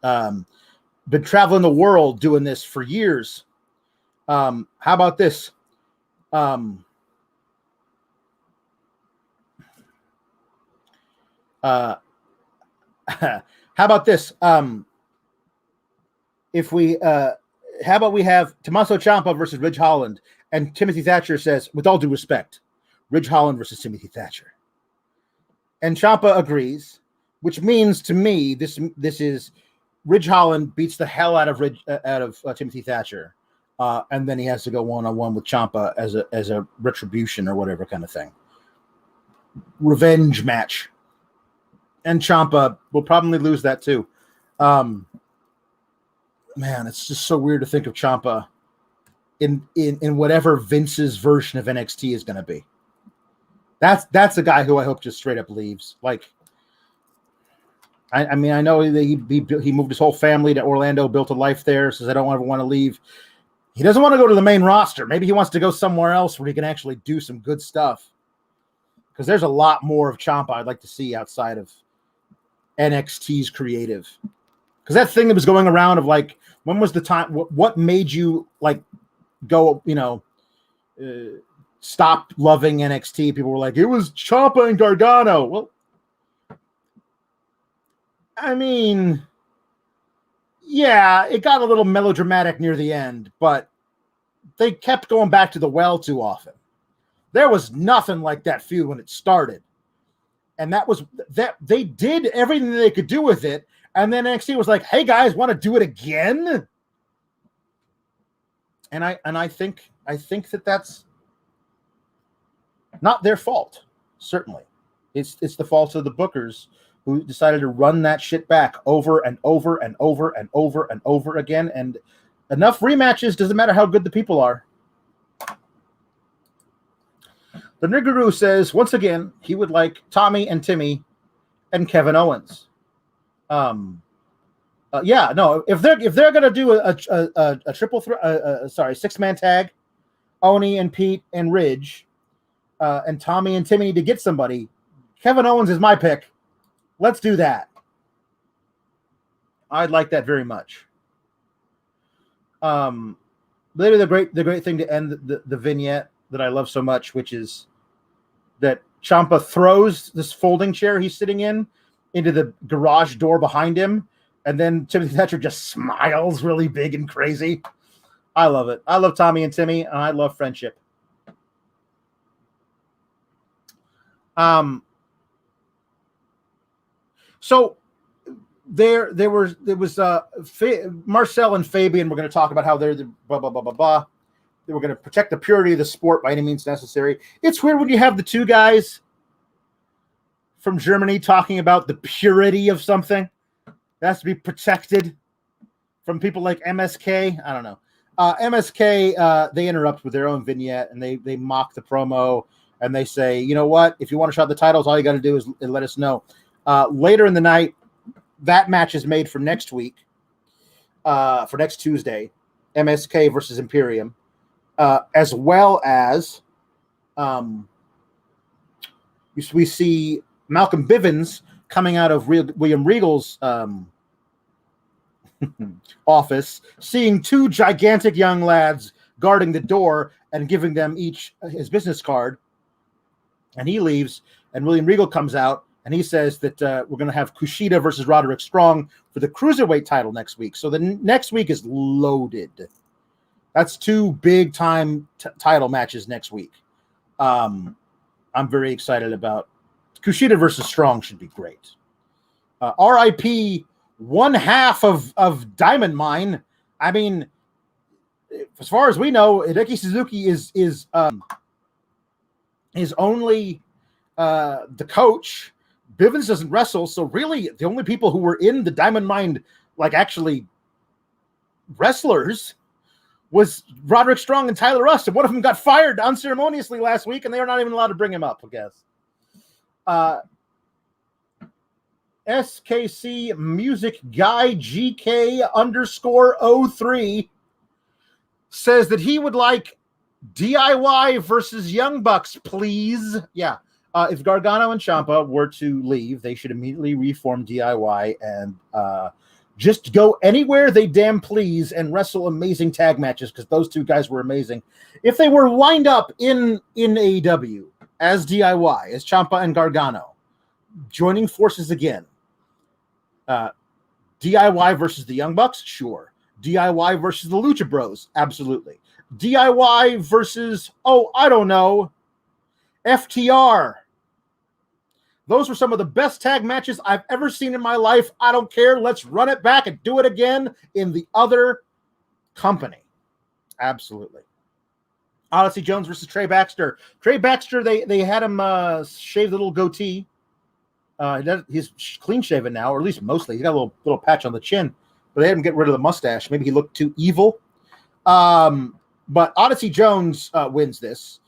Been traveling the world doing this for years. How about this? How about this? How about we have Tommaso Ciampa versus Ridge Holland, and Timothy Thatcher says, with all due respect, Ridge Holland versus Timothy Thatcher. And Ciampa agrees, which means to me this is Ridge Holland beats the hell out of Timothy Thatcher, and then he has to go one-on-one with Ciampa as a retribution or whatever kind of thing, revenge match. And Ciampa will probably lose that too. Man, it's just so weird to think of Ciampa in whatever Vince's version of NXT is going to be. That's a guy who I hope just straight up leaves. Like, I mean, I know that he moved his whole family to Orlando, built a life there, says I don't ever want to leave. He doesn't want to go to the main roster. Maybe he wants to go somewhere else where he can actually do some good stuff. Because there's a lot more of Ciampa I'd like to see outside of NXT's creative. Because that thing that was going around of, like, when was the time? What made you, like, go, stop loving NXT? People were like, it was Ciampa and Gargano. Well, I mean, yeah, it got a little melodramatic near the end, but they kept going back to the well too often. There was nothing like that feud when it started. And that they did everything they could do with it. And then NXT was like, hey guys, want to do it again? And I think that that's not their fault. Certainly. It's the fault of the bookers who decided to run that shit back over and over and over and over and over again. And enough rematches, doesn't matter how good the people are. The Niggeroo says, once again, he would like Tommy and Timmy and Kevin Owens. Yeah, no, if they're gonna do a triple six-man tag, Oni and Pete and Ridge, and Tommy and Timmy need to get somebody. Kevin Owens is my pick. Let's do that. I'd like that very much. Later, the great thing to end the vignette, that I love so much, which is that Ciampa throws this folding chair he's sitting in into the garage door behind him, and then Timothy Thatcher just smiles really big and crazy. I love it. I love Tommy and Timmy, and I love friendship. So there was Marcel and Fabian were going to talk about how they're the blah blah blah blah blah. They were going to protect the purity of the sport by any means necessary. It's weird when you have the two guys from Germany talking about the purity of something that has to be protected from people like MSK. I don't know. MSK, they interrupt with their own vignette, and they mock the promo, and they say, you know what? If you want to shot the titles, all you got to do is let us know. Later in the night, that match is made for next week, for next Tuesday, MSK versus Imperium, as well as we see Malcolm Bivens coming out of William Regal's office, seeing two gigantic young lads guarding the door and giving them each his business card. And he leaves, and William Regal comes out, and he says that we're going to have Kushida versus Roderick Strong for the Cruiserweight title next week. So the next week is loaded. That's two big-time title matches next week. I'm very excited about Kushida versus Strong. Should be great. RIP one half of Diamond Mine. I mean, as far as we know, Hideki Suzuki is only the coach. Bivens doesn't wrestle, so really the only people who were in the Diamond Mine, like actually wrestlers, was Roderick Strong and Tyler Rust, and one of them got fired unceremoniously last week, and they were not even allowed to bring him up, I guess. SKC Music Guy GK_03 says that he would like DIY versus Young Bucks, please. Yeah. If Gargano and Ciampa were to leave, they should immediately reform DIY and just go anywhere they damn please and wrestle amazing tag matches, because those two guys were amazing. If they were lined up in AEW as DIY, as Ciampa and Gargano, joining forces again, DIY versus the Young Bucks, sure. DIY versus the Lucha Bros, absolutely. DIY versus, I don't know, FTR. Those were some of the best tag matches I've ever seen in my life. I don't care. Let's run it back and do it again in the other company. Absolutely. Odyssey Jones versus Trey Baxter. Trey Baxter, they had him shave the little goatee. He's clean shaven now, or at least mostly. He's got a little patch on the chin, but they had him get rid of the mustache. Maybe he looked too evil. But Odyssey Jones wins this.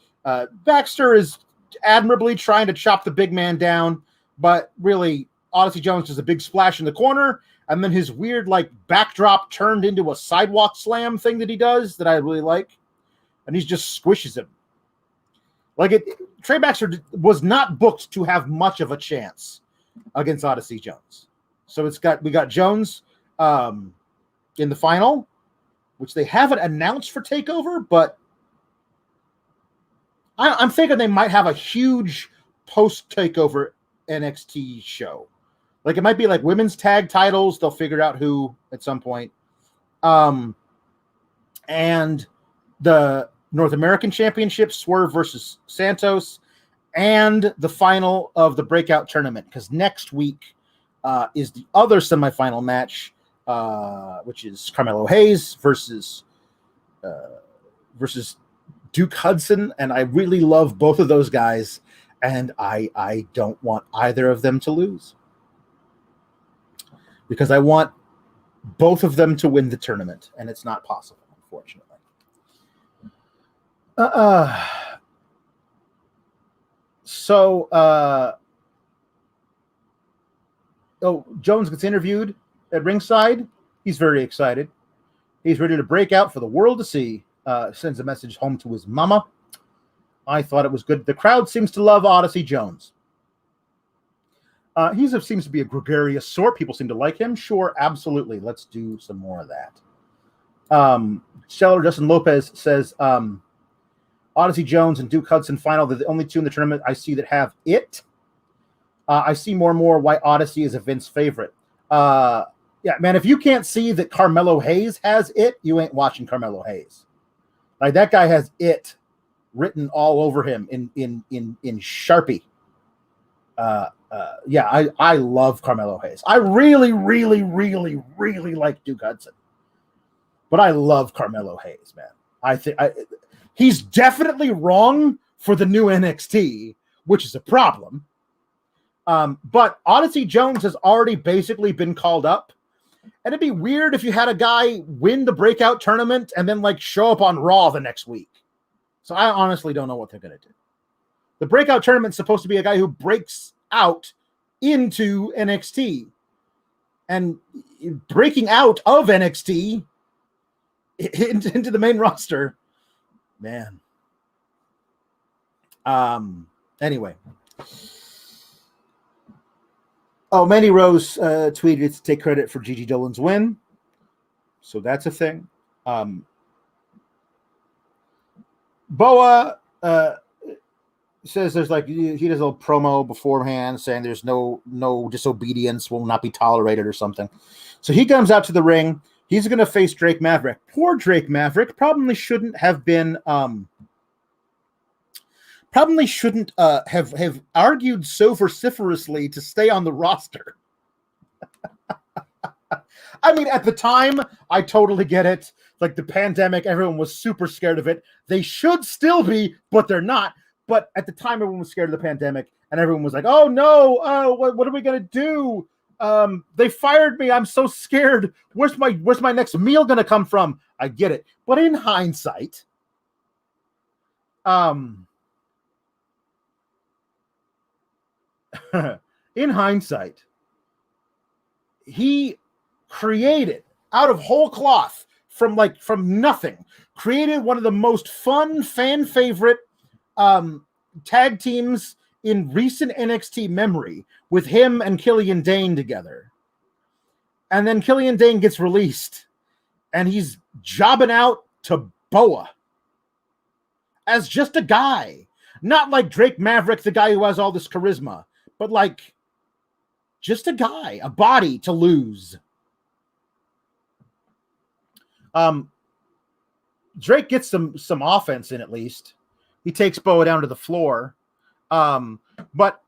Baxter is admirably trying to chop the big man down, but really Odyssey Jones does a big splash in the corner, and then his weird like backdrop turned into a sidewalk slam thing that he does that I really like, and he just squishes him. Trey Baxter was not booked to have much of a chance against Odyssey Jones. So we got Jones in the final, which they haven't announced for TakeOver, but I'm thinking they might have a huge post-TakeOver NXT show. Like, it might be like women's tag titles. They'll figure out who at some point. And the North American Championship, Swerve versus Santos, and the final of the Breakout Tournament. Because next week is the other semifinal match, which is Carmelo Hayes versus Duke Hudson, and I really love both of those guys, and I don't want either of them to lose, because I want both of them to win the tournament, and it's not possible, unfortunately. Jones gets interviewed at ringside. He's very excited. He's ready to break out for the world to see. Sends a message home to his mama. I thought it was good. The crowd seems to love Odyssey Jones. He seems to be a gregarious sort. People seem to like him. Sure, absolutely. Let's do some more of that. Seller Justin Lopez says, Odyssey Jones and Duke Hudson final. They're the only two in the tournament I see that have it. I see more and more why Odyssey is a Vince favorite. Yeah, man, if you can't see that Carmelo Hayes has it, you ain't watching Carmelo Hayes. Like, that guy has it written all over him in Sharpie. Yeah, I love Carmelo Hayes. I really, really, really, really like Duke Hudson. But I love Carmelo Hayes, man. I think he's definitely wrong for the new NXT, which is a problem. But Odyssey Jones has already basically been called up. And it'd be weird if you had a guy win the breakout tournament and then like show up on Raw the next week. So I honestly don't know what they're going to do. The breakout tournament's supposed to be a guy who breaks out into NXT. And breaking out of NXT into the main roster, man. Anyway. Oh, Mandy Rose tweeted to take credit for Gigi Dolan's win. So that's a thing. Boa says there's like, he does a little promo beforehand saying there's no disobedience will not be tolerated or something. So he comes out to the ring. He's going to face Drake Maverick. Poor Drake Maverick probably shouldn't have been have argued so vociferously to stay on the roster. I mean, at the time, I totally get it. Like the pandemic, everyone was super scared of it. They should still be, but they're not. But at the time, everyone was scared of the pandemic, and everyone was like, "Oh no! What are we gonna do? They fired me. I'm so scared. Where's my next meal gonna come from?" I get it, but in hindsight, he created out of whole cloth from nothing, created one of the most fun fan favorite tag teams in recent NXT memory with him and Killian Dane together. And then Killian Dane gets released and he's jobbing out to Boa as just a guy, not like Drake Maverick, the guy who has all this charisma, but like just a guy, a body to lose. Drake gets some offense in at least. He takes Boa down to the floor. But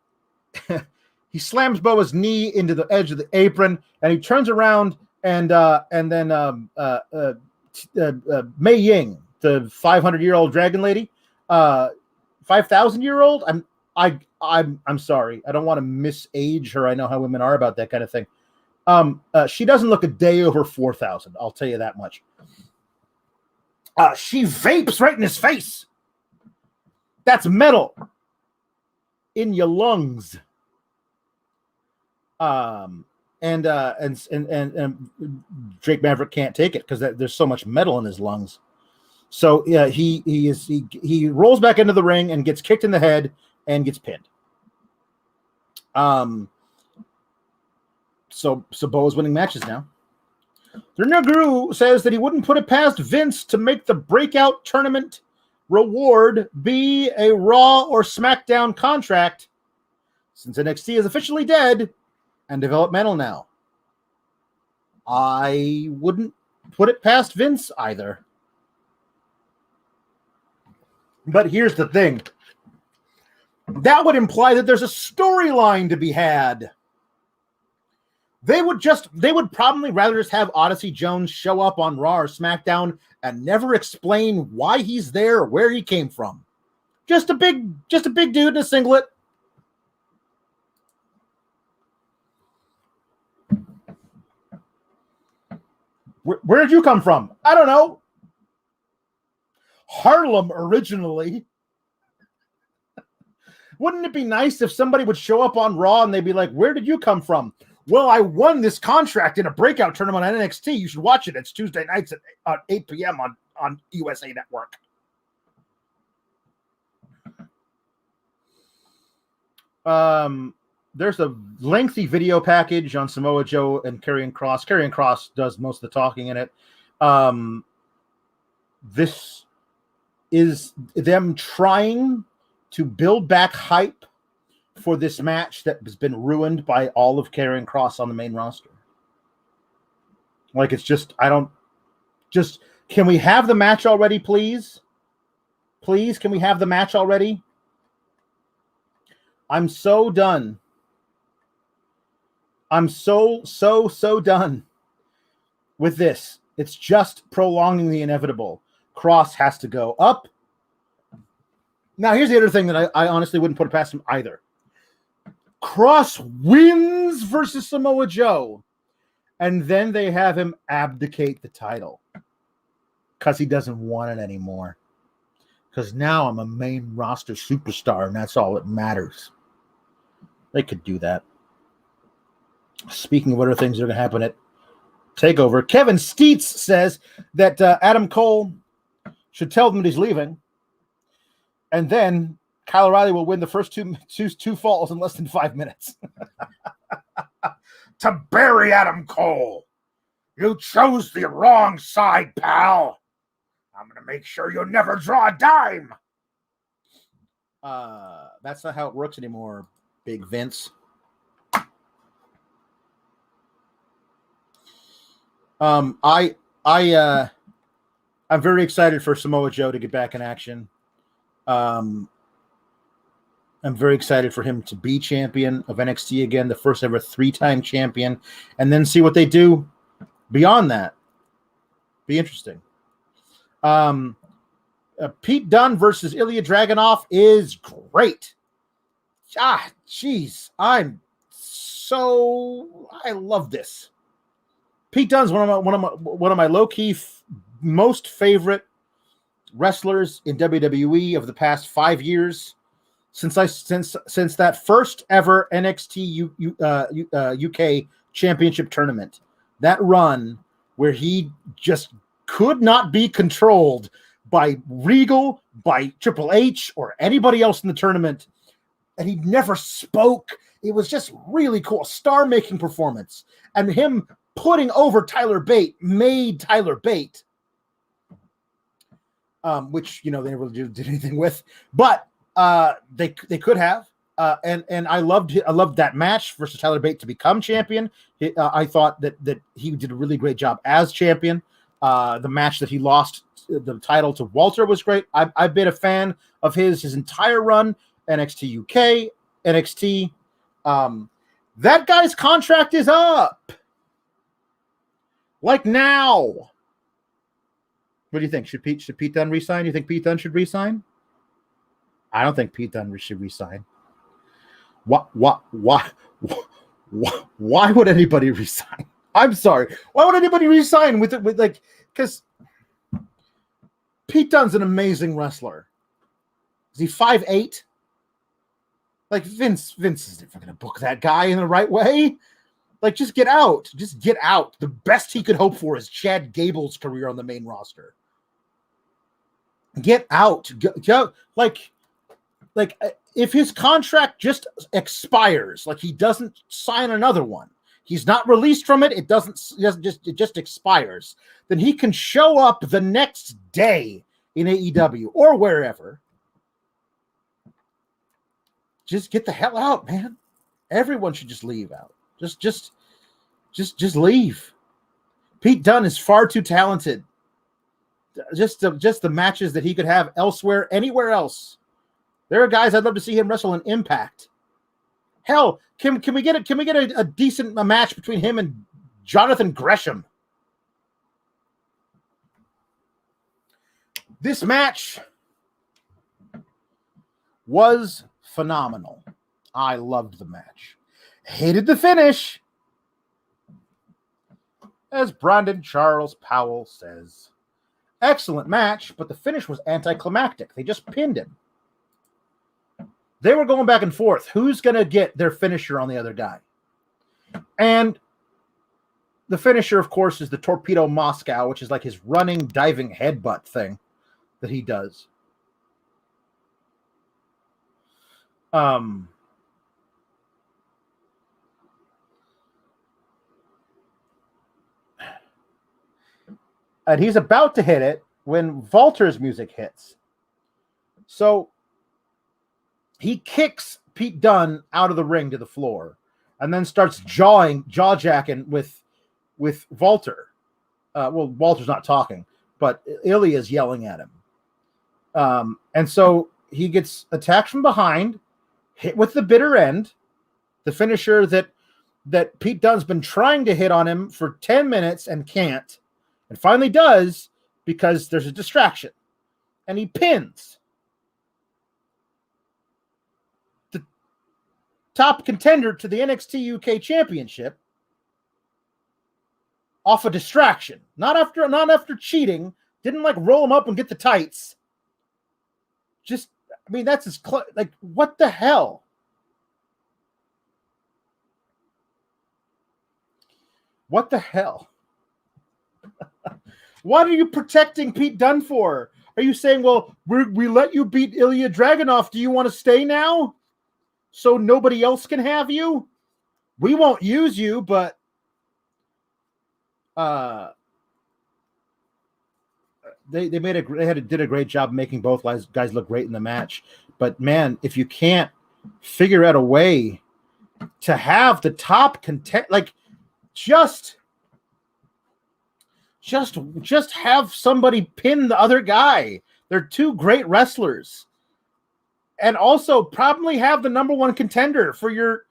he slams Boa's knee into the edge of the apron and he turns around and then Mei Ying, the 500-year-old dragon lady, 5,000-year-old. I'm sorry. I don't want to misage her. I know how women are about that kind of thing. She doesn't look a day over 4,000. I'll tell you that much. She vapes right in his face. That's metal in your lungs. And Drake Maverick can't take it because there's so much metal in his lungs. So yeah, he rolls back into the ring and gets kicked in the head and gets pinned. So Boa's winning matches now. The Guru says that he wouldn't put it past Vince to make the breakout tournament reward be a Raw or SmackDown contract since NXT is officially dead and developmental now. I wouldn't put it past Vince either. But here's the thing. That would imply that there's a storyline to be had. They would probably rather just have Odyssey Jones show up on Raw or SmackDown and never explain why he's there or where he came from. Just a big dude in a singlet. Where did you come from? I don't know. Harlem originally. Wouldn't it be nice if somebody would show up on Raw and they'd be like, "Where did you come from?" "Well, I won this contract in a breakout tournament on NXT. You should watch it. It's Tuesday nights at 8 p.m. on USA Network." There's a lengthy video package on Samoa Joe and Karrion Kross. Karrion Kross does most of the talking in it. This is them trying to build back hype for this match that has been ruined by all of Karrion Kross on the main roster. Like, it's just, can we have the match already, please? Please, can we have the match already? I'm so done. I'm so done with this. It's just prolonging the inevitable. Kross has to go up. Now, here's the other thing that I honestly wouldn't put it past him either. Kross wins versus Samoa Joe, and then they have him abdicate the title because he doesn't want it anymore. Because now I'm a main roster superstar, and that's all that matters. They could do that. Speaking of other things that are going to happen at TakeOver, Kevin Steets says that Adam Cole should tell them that he's leaving, and then Kyle O'Reilly will win the first two falls in less than 5 minutes. To bury Adam Cole. You chose the wrong side, pal. I'm going to make sure you never draw a dime. That's not how it works anymore, Big Vince. I'm very excited for Samoa Joe to get back in action. I'm very excited for him to be champion of NXT again, the first ever 3-time champion, and then see what they do beyond that. Be interesting. Pete Dunne versus Ilya Dragonoff is great. I love this. Pete Dunne's one of my low-key most favorite wrestlers in WWE of the past 5 years. Since that first ever NXT UK championship tournament, that run where he just could not be controlled by Regal, by Triple H, or anybody else in the tournament, and he never spoke. It was just really cool, star-making performance, and him putting over Tyler Bate made Tyler Bate, which they never really did anything with, but. They could have, and I loved that match versus Tyler Bate to become champion. I thought that he did a really great job as champion. The match that he lost the title to Walter was great. I've been a fan of his entire run, NXT UK, NXT. That guy's contract is up. Like now. What do you think? Should Pete Dunne resign? Do you think Pete Dunne should resign? I don't think Pete Dunne should resign. Why would anybody resign? I'm sorry. Why would anybody resign because Pete Dunne's an amazing wrestler. Is he 5'8"? Like Vince isn't going to book that guy in the right way. Like, just get out. Just get out. The best he could hope for is Chad Gable's career on the main roster. Get out. Go, like if his contract just expires, like he doesn't sign another one, he's not released from it, it just expires, then he can show up the next day in AEW or wherever. Just get the hell out, man. Everyone should just leave out. Just leave. Pete Dunne is far too talented. Just the matches that he could have elsewhere, anywhere else. There are guys I'd love to see him wrestle in Impact. Hell, can we get a decent match between him and Jonathan Gresham? This match was phenomenal. I loved the match. Hated the finish. As Brandon Charles Powell says, excellent match, but the finish was anticlimactic. They just pinned him. They were going back and forth. Who's going to get their finisher on the other guy? And the finisher, of course, is the Torpedo Moscow, which is like his running, diving headbutt thing that he does. And he's about to hit it when Walter's music hits. So he kicks Pete Dunne out of the ring to the floor and then starts jaw-jacking with Walter. Well, Walter's not talking, but Ilya's yelling at him. And so he gets attacked from behind, hit with the bitter end, the finisher that Pete Dunne's been trying to hit on him for 10 minutes and can't, and finally does because there's a distraction. And he pins the top contender to the NXT UK Championship off a distraction. Not after cheating. Didn't like roll him up and get the tights. Just, I mean, that's his like, what the hell? What the hell? What are you protecting Pete Dunne for? Are you saying, well, we let you beat Ilya Dragonoff. Do you want to stay now? So nobody else can have you? We won't use you, but they did a great job making both guys look great in the match. But man, if you can't figure out a way to have the top like just have somebody pin the other guy. They're two great wrestlers. And also probably have the number one contender for your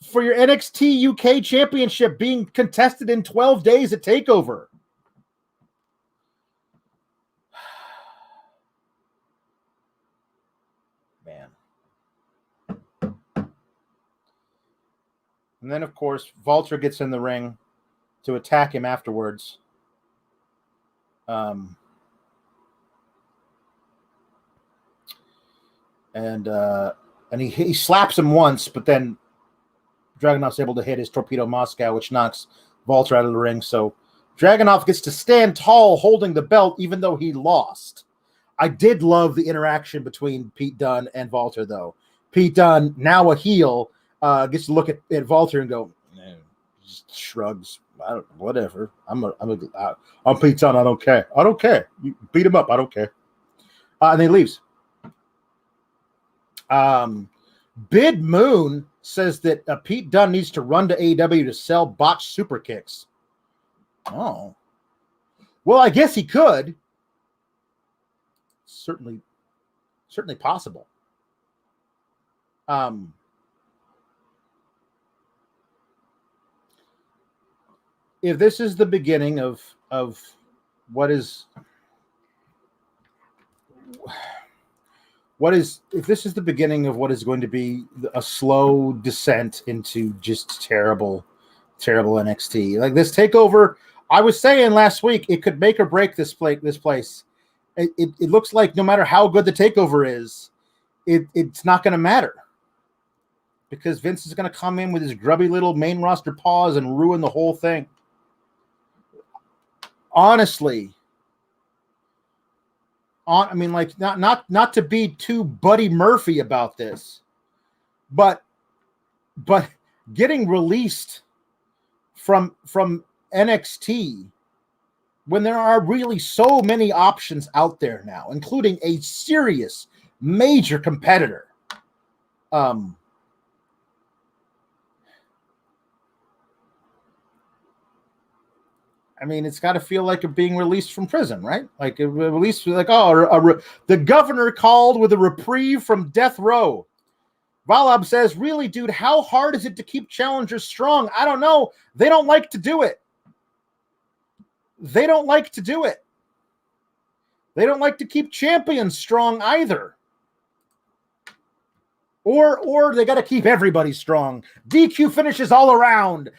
NXT UK Championship being contested in 12 days at TakeOver. Man. And then, of course, Walter gets in the ring to attack him afterwards. And he slaps him once, but then Dragonoff's able to hit his Torpedo Moscow, which knocks Walter out of the ring. So Dragonoff gets to stand tall holding the belt, even though he lost. I did love the interaction between Pete Dunne and Walter, though. Pete Dunne, now a heel, gets to look at Walter and go, just shrugs. Whatever. I'm Pete Dunne. I don't care. I don't care. You beat him up. I don't care. And he leaves. Bid Moon says that Pete Dunne needs to run to AEW to sell botched super kicks. Oh. Well, I guess he could. Certainly possible. If this is the beginning of what is if this is the beginning of what is going to be a slow descent into just terrible NXT, like this takeover, I was saying last week, it could make or break this place. It looks like no matter how good the takeover is, it's not going to matter because Vince is going to come in with his grubby little main roster paws and ruin the whole thing. Honestly, I mean, like not to be too Buddy Murphy about this, but getting released from NXT when there are really so many options out there now, including a serious major competitor. I mean, it's got to feel like you're being released from prison, right? Like released, like, the governor called with a reprieve from death row. Valab says, really, dude, how hard is it to keep challengers strong? I don't know. They don't like to do it. They don't like to do it. They don't like to keep champions strong either. Or they got to keep everybody strong. DQ finishes all around.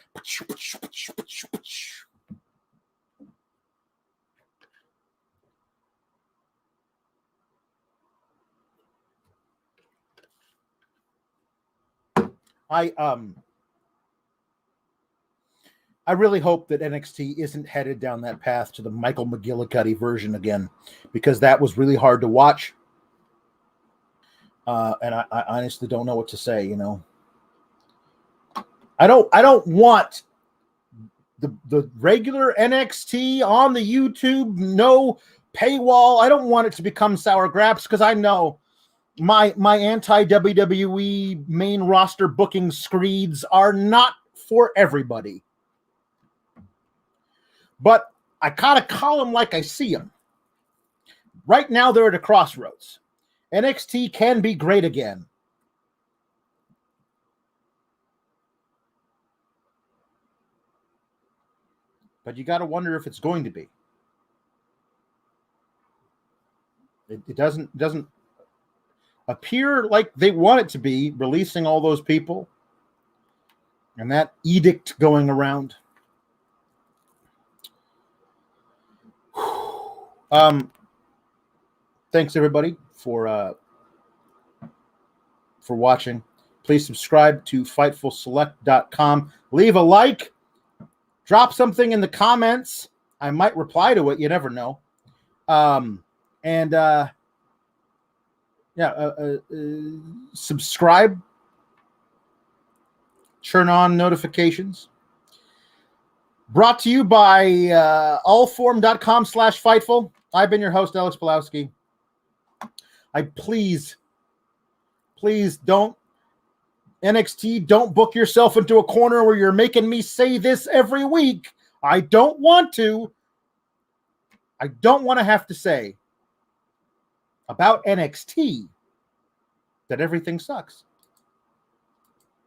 I really hope that NXT isn't headed down that path to the Michael McGillicuddy version again, because that was really hard to watch. And I honestly don't know what to say, you know. I don't want the regular NXT on the YouTube, no paywall. I don't want it to become sour graps because I know my anti-WWE main roster booking screeds are not for everybody. But I kind of call them like I see them. Right now, they're at a crossroads. NXT can be great again. But you got to wonder if it's going to be. It doesn't appear like they want it to be, releasing all those people and that edict going around. Thanks everybody for watching. Please subscribe to FightfulSelect.com. Leave a like. Drop something in the comments. I might reply to it. You never know. Subscribe. Turn on notifications. Brought to you by allform.com/Fightful. I've been your host, Alex Pawlowski. Please don't, NXT, don't book yourself into a corner where you're making me say this every week. I don't want to have to say about NXT that everything sucks.